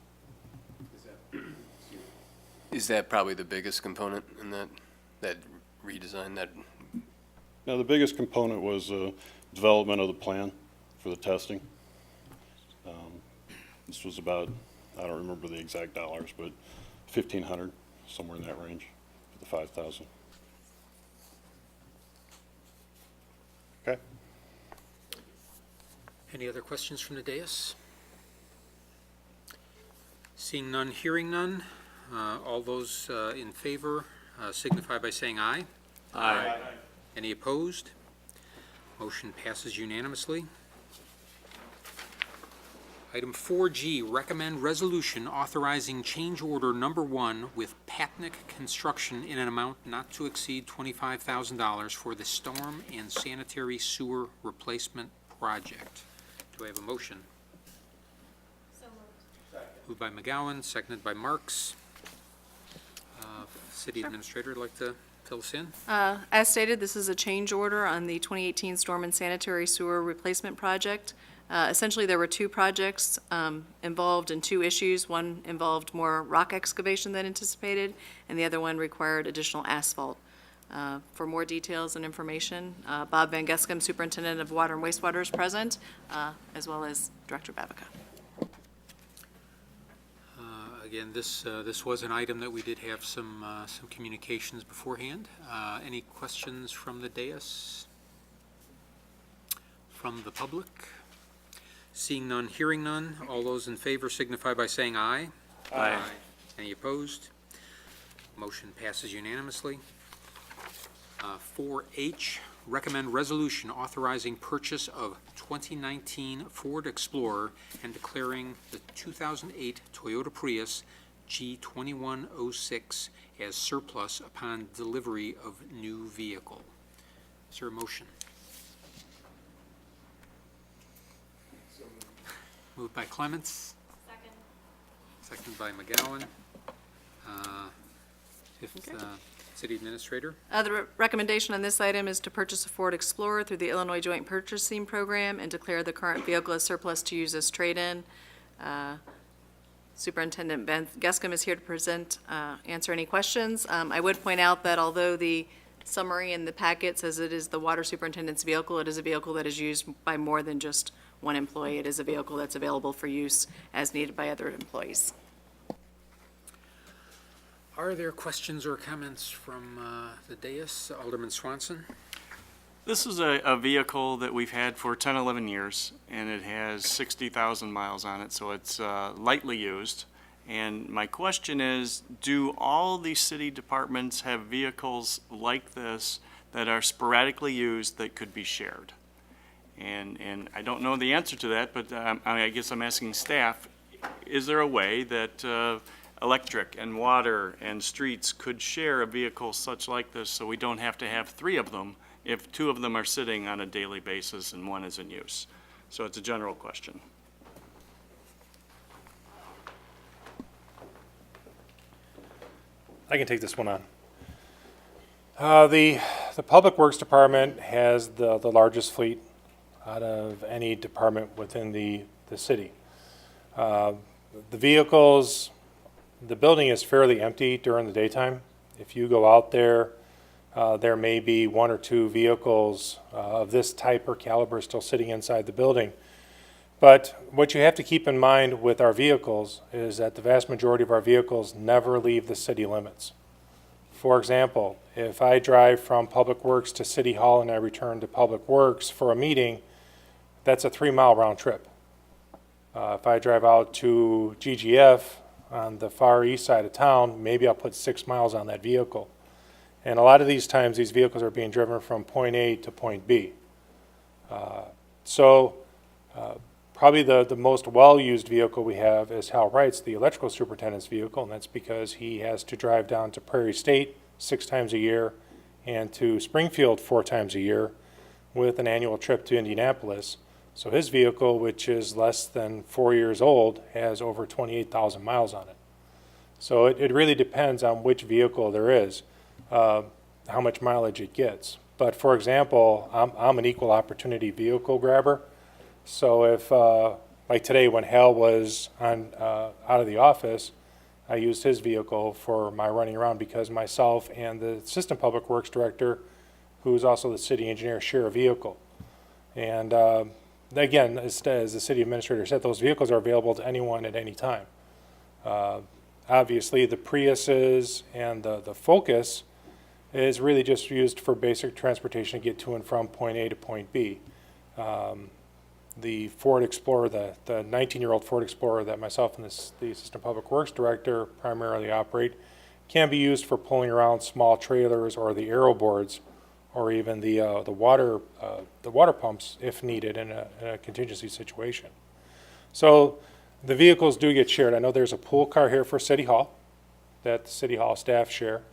is that probably the biggest component in that redesign? Now, the biggest component was development of the plan for the testing. This was about, I don't remember the exact dollars, but 1,500, somewhere in that range for the 5,000. Okay. Any other questions from the dais? Seeing none, hearing none, all those in favor signify by saying aye. Aye. Any opposed? Motion passes unanimously. Item 4G, recommend resolution authorizing change order number 1 with Patnick Construction in an amount not to exceed $25,000 for the storm and sanitary sewer replacement project. Do I have a motion? So moved. Moved by McGowan, seconded by Marks. City Administrator, would like to fill us in? As stated, this is a change order on the 2018 storm and sanitary sewer replacement project. Essentially, there were two projects involved in two issues. One involved more rock excavation than anticipated, and the other one required additional asphalt. For more details and information, Bob Van Gescam, Superintendent of Water and Wastewater, is present, as well as Director Babica. Again, this was an item that we did have some communications beforehand. Any questions from the dais? From the public? Seeing none, hearing none, all those in favor signify by saying aye. Aye. Any opposed? Motion passes unanimously. 4H, recommend resolution authorizing purchase of 2019 Ford Explorer and declaring the 2008 Toyota Prius G2106 as surplus upon delivery of new vehicle. Is there a motion? Moved by Clements. Second by McGowan. City Administrator. The recommendation on this item is to purchase a Ford Explorer through the Illinois Joint Purchasing Program and declare the current vehicle as surplus to use as trade-in. Superintendent Van Gescam is here to answer any questions. I would point out that although the summary in the packet says it is the water superintendent's vehicle, it is a vehicle that is used by more than just one employee. It is a vehicle that's available for use as needed by other employees. Are there questions or comments from the dais? Alderman Swanson? This is a vehicle that we've had for 10, 11 years, and it has 60,000 miles on it, so it's lightly used. And my question is, do all the city departments have vehicles like this that are sporadically used that could be shared? And I don't know the answer to that, but I guess I'm asking staff, is there a way that electric and water and streets could share a vehicle such like this so we don't have to have 3 of them if 2 of them are sitting on a daily basis and 1 is in use? So it's a general question. I can take this one on. The Public Works Department has the largest fleet out of any department within the city. The vehicles, the building is fairly empty during the daytime. If you go out there, there may be 1 or 2 vehicles of this type or caliber still sitting inside the building. But what you have to keep in mind with our vehicles is that the vast majority of our vehicles never leave the city limits. For example, if I drive from Public Works to City Hall and I return to Public Works for a meeting, that's a 3-mile round trip. If I drive out to GGF on the far east side of town, maybe I'll put 6 miles on that vehicle. And a lot of these times, these vehicles are being driven from point A to point B. Probably the most well-used vehicle we have is Hal Wright's, the electrical superintendent's vehicle, and that's because he has to drive down to Prairie State 6 times a year and to Springfield 4 times a year with an annual trip to Indianapolis. So his vehicle, which is less than 4 years old, has over 28,000 miles on it. So it really depends on which vehicle there is, how much mileage it gets. But for example, I'm an equal opportunity vehicle grabber. So if, like today when Hal was out of the office, I used his vehicle for my running around because myself and the Assistant Public Works Director, who's also the city engineer, share a vehicle. And again, as the city administrator said, those vehicles are available to anyone at any time. Obviously, the Priuses and the Focus is really just used for basic transportation to get to and from point A to point B. the Ford Explorer, the 19-year-old Ford Explorer that myself and the Assistant Public Works Director primarily operate, can be used for pulling around small trailers or the aero boards, or even the water pumps if needed in a contingency situation. So the vehicles do get shared. I know there's a pool car here for City Hall that the City Hall staff share,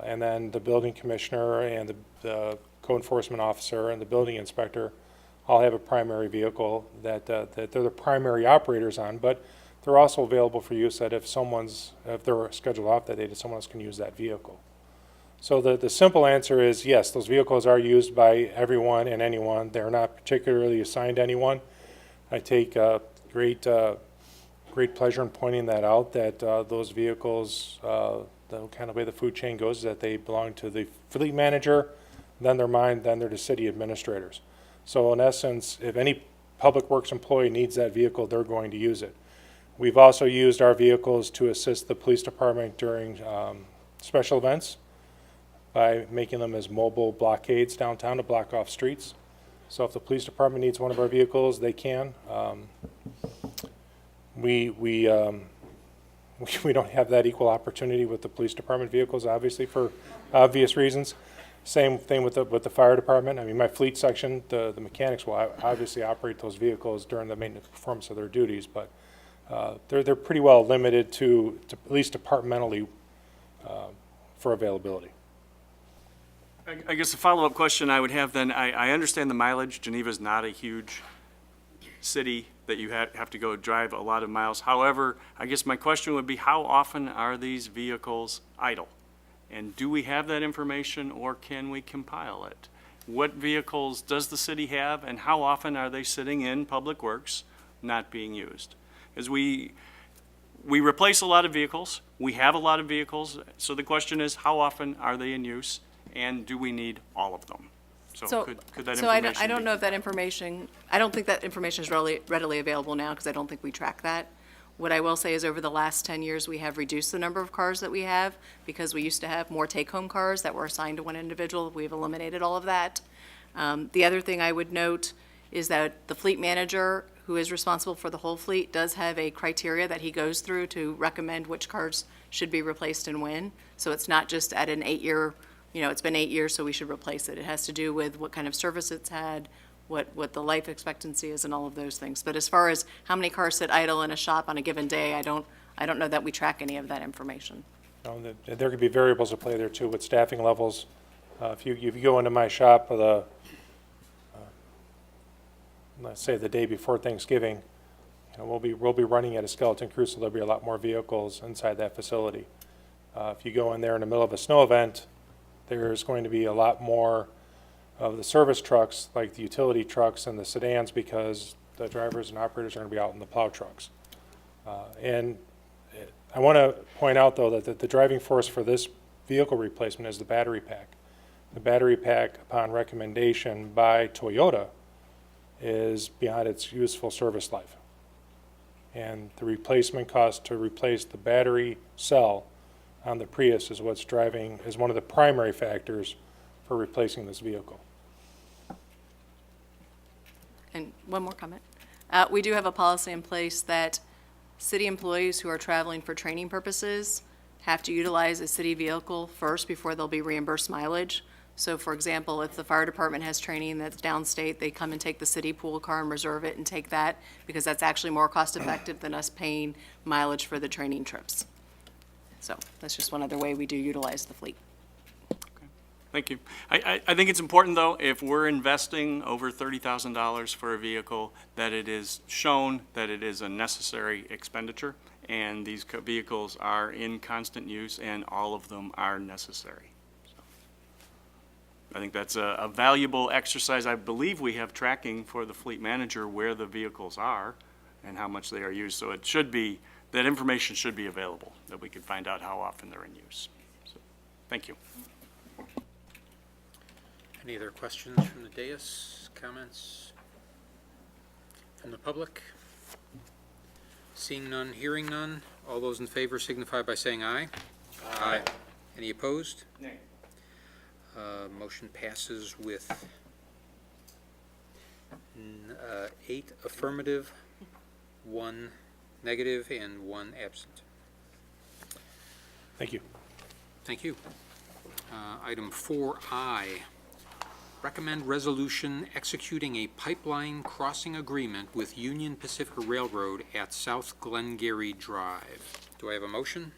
and then the building commissioner and the code enforcement officer and the building inspector all have a primary vehicle that they're the primary operators on, but they're also available for use that if they're scheduled off that day, that someone else can use that vehicle. So the simple answer is yes, those vehicles are used by everyone and anyone. They're not particularly assigned to anyone. I take great pleasure in pointing that out, that those vehicles, the kind of way the food chain goes is that they belong to the fleet manager, then they're mine, then they're the city administrators. So in essence, if any public works employee needs that vehicle, they're going to use it. We've also used our vehicles to assist the police department during special events by making them as mobile blockades downtown to block off streets. So if the police department needs one of our vehicles, they can. We don't have that equal opportunity with the police department vehicles, obviously, for obvious reasons. Same thing with the fire department. I mean, my fleet section, the mechanics will obviously operate those vehicles during the maintenance performance of their duties, but they're pretty well limited to at least departmentally for availability. I guess a follow-up question I would have then, I understand the mileage. Geneva's not a huge city that you have to go drive a lot of miles. However, I guess my question would be, how often are these vehicles idle? And do we have that information, or can we compile it? What vehicles does the city have, and how often are they sitting in Public Works not being used? Because we replace a lot of vehicles, we have a lot of vehicles, so the question is, how often are they in use, and do we need all of them? So could that information I don't be- know if that information, I don't think that information is readily available now, because I don't think we track that. What I will say is over the last 10 years, we have reduced the number of cars that we have, because we used to have more take-home cars that were assigned to one individual. We've eliminated all of that. The other thing I would note is that the fleet manager, who is responsible for the whole fleet, does have a criteria that he goes through to recommend which cars should be replaced and when. So it's not just at an 8-year, it's been 8 years, so we should replace it. It has to do with what kind of service it's had, what the life expectancy is, and all of those things. But as far as how many cars sit idle in a shop on a given day, I don't know that we track any of that information. There could be variables at play there too with staffing levels. If you go into my shop let's say the day before Thanksgiving, we'll be running at a skeleton crew, so there'll be a lot more vehicles inside that facility. If you go in there in the middle of a snow event, there's going to be a lot more of the service trucks, like the utility trucks and the sedans, because the drivers and operators are going to be out in the plow trucks. And I want to point out, though, that the driving force for this vehicle replacement is the battery pack. The battery pack, upon recommendation by Toyota, is beyond its useful service life. And the replacement cost to replace the battery cell on the Prius is is one of the primary factors for replacing this vehicle. And one more comment. We do have a policy in place that city employees who are traveling for training purposes have to utilize a city vehicle first before they'll be reimbursed mileage. So for example, if the fire department has training that's downstate, they come and take the city pool car and reserve it and take that, because that's actually more cost effective than us paying mileage for the training trips. So that's just one other way we do utilize the fleet. Thank you. I think it's important, though, if we're investing over $30,000 for a vehicle, that it is shown that it is a necessary expenditure, and these vehicles are in constant use, and all of them are necessary. So I think that's a valuable exercise. I believe we have tracking for the fleet manager where the vehicles are and how much they are used. So it should be, that information should be available, that we can find out how often they're in use. So, thank you. Any other questions from the dais, comments from the public? Seeing none, hearing none, all those in favor signify by saying aye. Aye. Any opposed? Nay. Motion passes with 8 affirmative, 1 negative, and 1 absent. Thank you. Thank you. Item 4I, recommend resolution executing a pipeline crossing agreement with Union Pacific Railroad at South Glengarry Drive. Do I have a motion?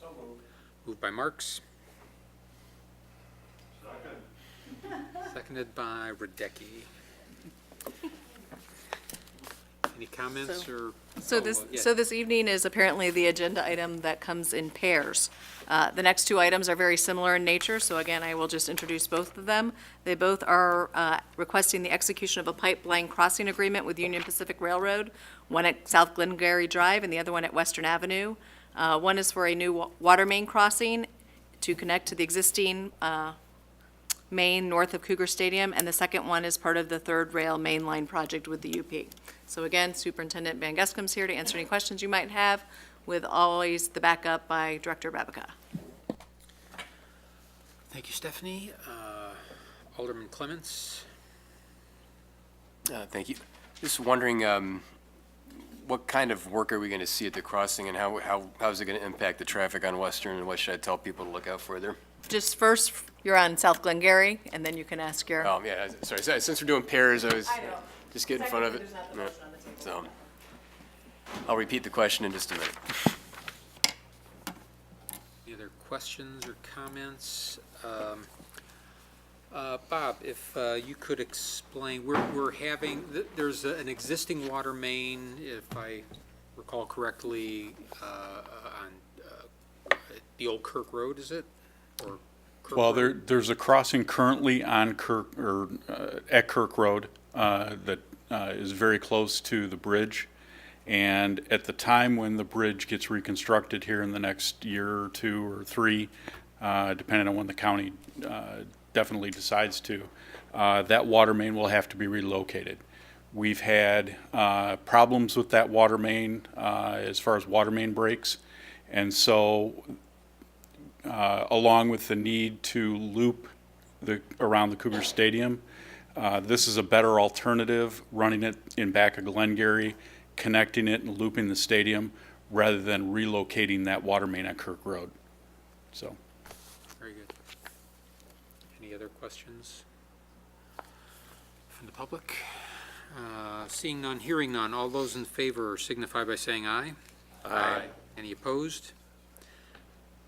So moved. Moved by Marks. Seconded by Radecki. Any comments or? So this evening is apparently the agenda item that comes in pairs. The next two items are very similar in nature, so again, I will just introduce both of them. They both are requesting the execution of a pipeline crossing agreement with Union Pacific Railroad, one at South Glengarry Drive and the other one at Western Avenue. One is for a new water main crossing to connect to the existing main north of Cougar Stadium, and the second one is part of the third rail main line project with the UP. So again, Superintendent Van Gescam's here to answer any questions you might have, with always the backup by Director Babica. Thank you, Stephanie. Alderman Clements. Thank you. Just wondering, what kind of work are we going to see at the crossing, and how's it going to impact the traffic on Western, and what should I tell people to look out for there? Just first, you're on South Glengarry, and then you can ask your. Oh, yeah, sorry, since we're doing pairs, I was just getting in front of it. There's not the motion on the table. So, I'll repeat the question in just a minute. Any other questions or comments? Bob, if you could explain, we're having, there's an existing water main, if I recall correctly, on the old Kirk Road, is it? Or Kirk Well, Road? there's a crossing currently on at Kirk Road that is very close to the bridge. And at the time when the bridge gets reconstructed here in the next year or 2 or 3, depending on when the county definitely decides to, that water main will have to be relocated. We've had problems with that water main as far as water main breaks. And so along with the need to loop around the Cougar Stadium, this is a better alternative, running it in back of Glengarry, connecting it and looping the stadium, rather than relocating that water main at Kirk Road. So, Very good. Any other questions from the public? Seeing none, hearing none, all those in favor signify by saying aye. Aye. Any opposed?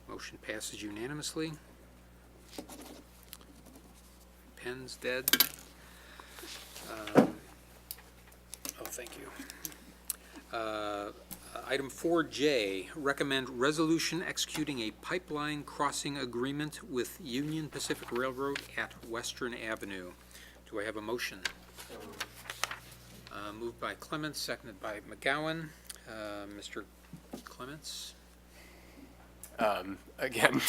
Motion passes unanimously. Pen's dead. Thank you. Item 4J, recommend resolution executing a pipeline crossing agreement with Union Pacific Railroad at Western Avenue. Do I have a motion? Moved by Clements, seconded by McGowan. Mr. Clements? Again,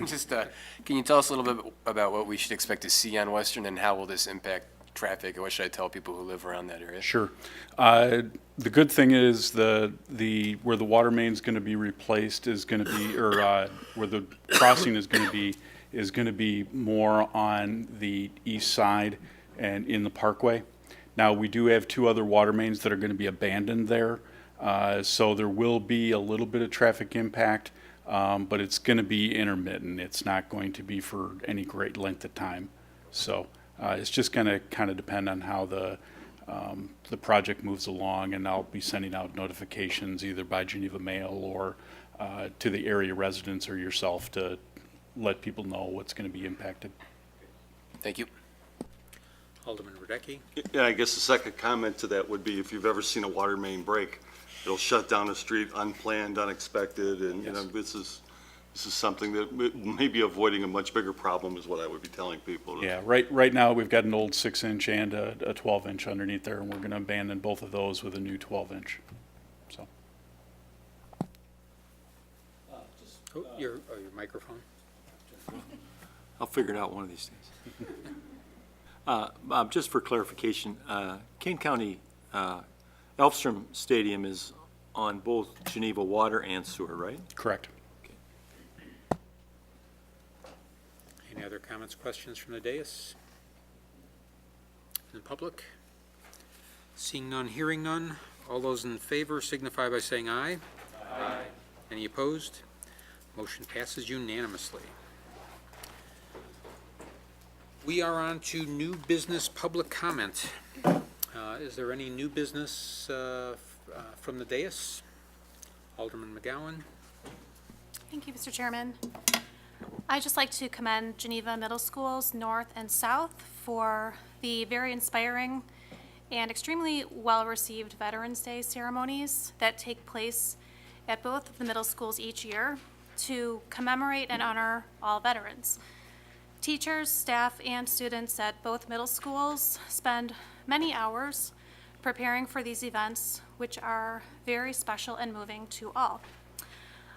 just, can you tell us a little bit about what we should expect to see on Western, and how will this impact traffic, and what should I tell people who live around that area? sure. The good thing is where the water main is going to be replaced is going to be, or where the crossing is going to be more on the east side and in the parkway. Now, we do have 2 other water mains that are going to be abandoned there, so there will be a little bit of traffic impact, but it's going to be intermittent. It's not going to be for any great length of time. So it's just going to kind of depend on how the project moves along, and I'll be sending out notifications either by Geneva mail or to the area residents or yourself to let people know what's going to be impacted. Thank you. Alderman Radecki? Yeah, I guess the second comment to that would be, if you've ever seen a water main break, it'll shut down a street unplanned, unexpected, and, you know, this is something that may be avoiding a much bigger problem, is what I would be telling people. Yeah, right now, we've got an old 6-inch and a 12-inch underneath there, and we're going to abandon both of those with a new 12-inch. So, Your microphone? I'll figure it out one of these days. Bob, just for clarification, Kane County Elfstrom Stadium is on both Geneva water and sewer, right? correct. Any other comments, questions from the dais? In the public? Seeing none, hearing none. All those in favor signify by saying aye. Aye. Any opposed? Motion passes unanimously. We are on to new business public comment. Is there any new business from the dais? Alderman McGowan. Thank you, Mr. Chairman. I'd just like to commend Geneva Middle Schools North and South for the very inspiring and extremely well-received Veterans Day ceremonies that take place at both of the middle schools each year to commemorate and honor all veterans. Teachers, staff, and students at both middle schools spend many hours preparing for these events, which are very special and moving to all.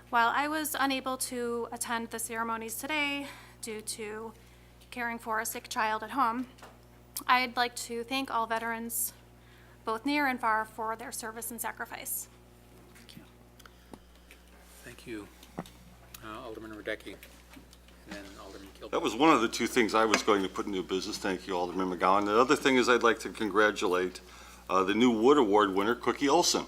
While I was unable to attend the ceremonies today due to caring for a sick child at home, I'd like to thank all veterans, both near and far, for their service and sacrifice. Thank you. Alderman Radecki, and then Alderman Kilburn. That was one of the two things I was going to put in new business. Thank you, Alderman McGowan. The other thing is I'd like to congratulate the new Wood Award winner, Cookie Olson.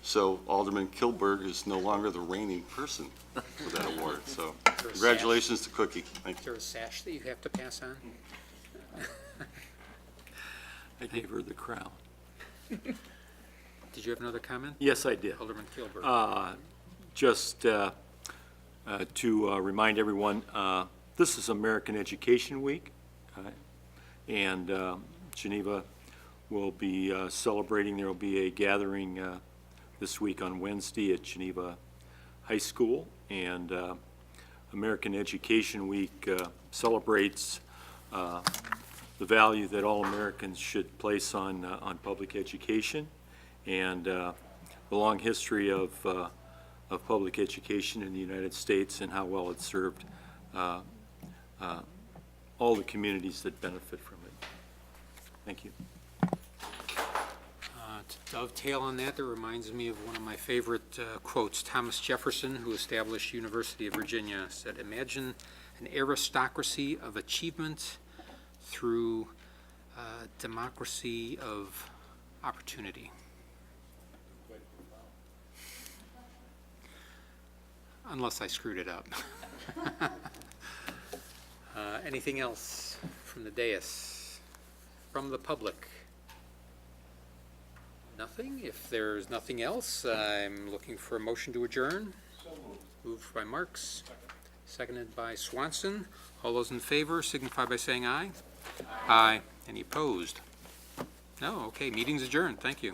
So Alderman Kilburg is no longer the reigning person for that award. So congratulations to Cookie. Thank Is you. there a sash that you have to pass on? I gave her the crown. Did you have another comment? Yes, I did. Alderman Kilburg. Just to remind everyone, this is American Education Week, and Geneva will be celebrating. There will be a gathering this week on Wednesday at Geneva High School, and American Education Week celebrates the value that all Americans should place on public education, and the long history of public education in the United States and how well it served all the communities that benefit from it. Thank you. To dovetail on that, reminds me of one of my favorite quotes. Thomas Jefferson, who established University of Virginia, said, "Imagine an aristocracy of achievement through democracy of opportunity." Unless I screwed it up. Anything else from the dais? From the public? Nothing? If there's nothing else, I'm looking for a motion to adjourn. Moved by Marks, seconded by Swanson. All those in favor signify by saying aye. Aye. Any opposed? No? Okay, meeting's adjourned. Thank you.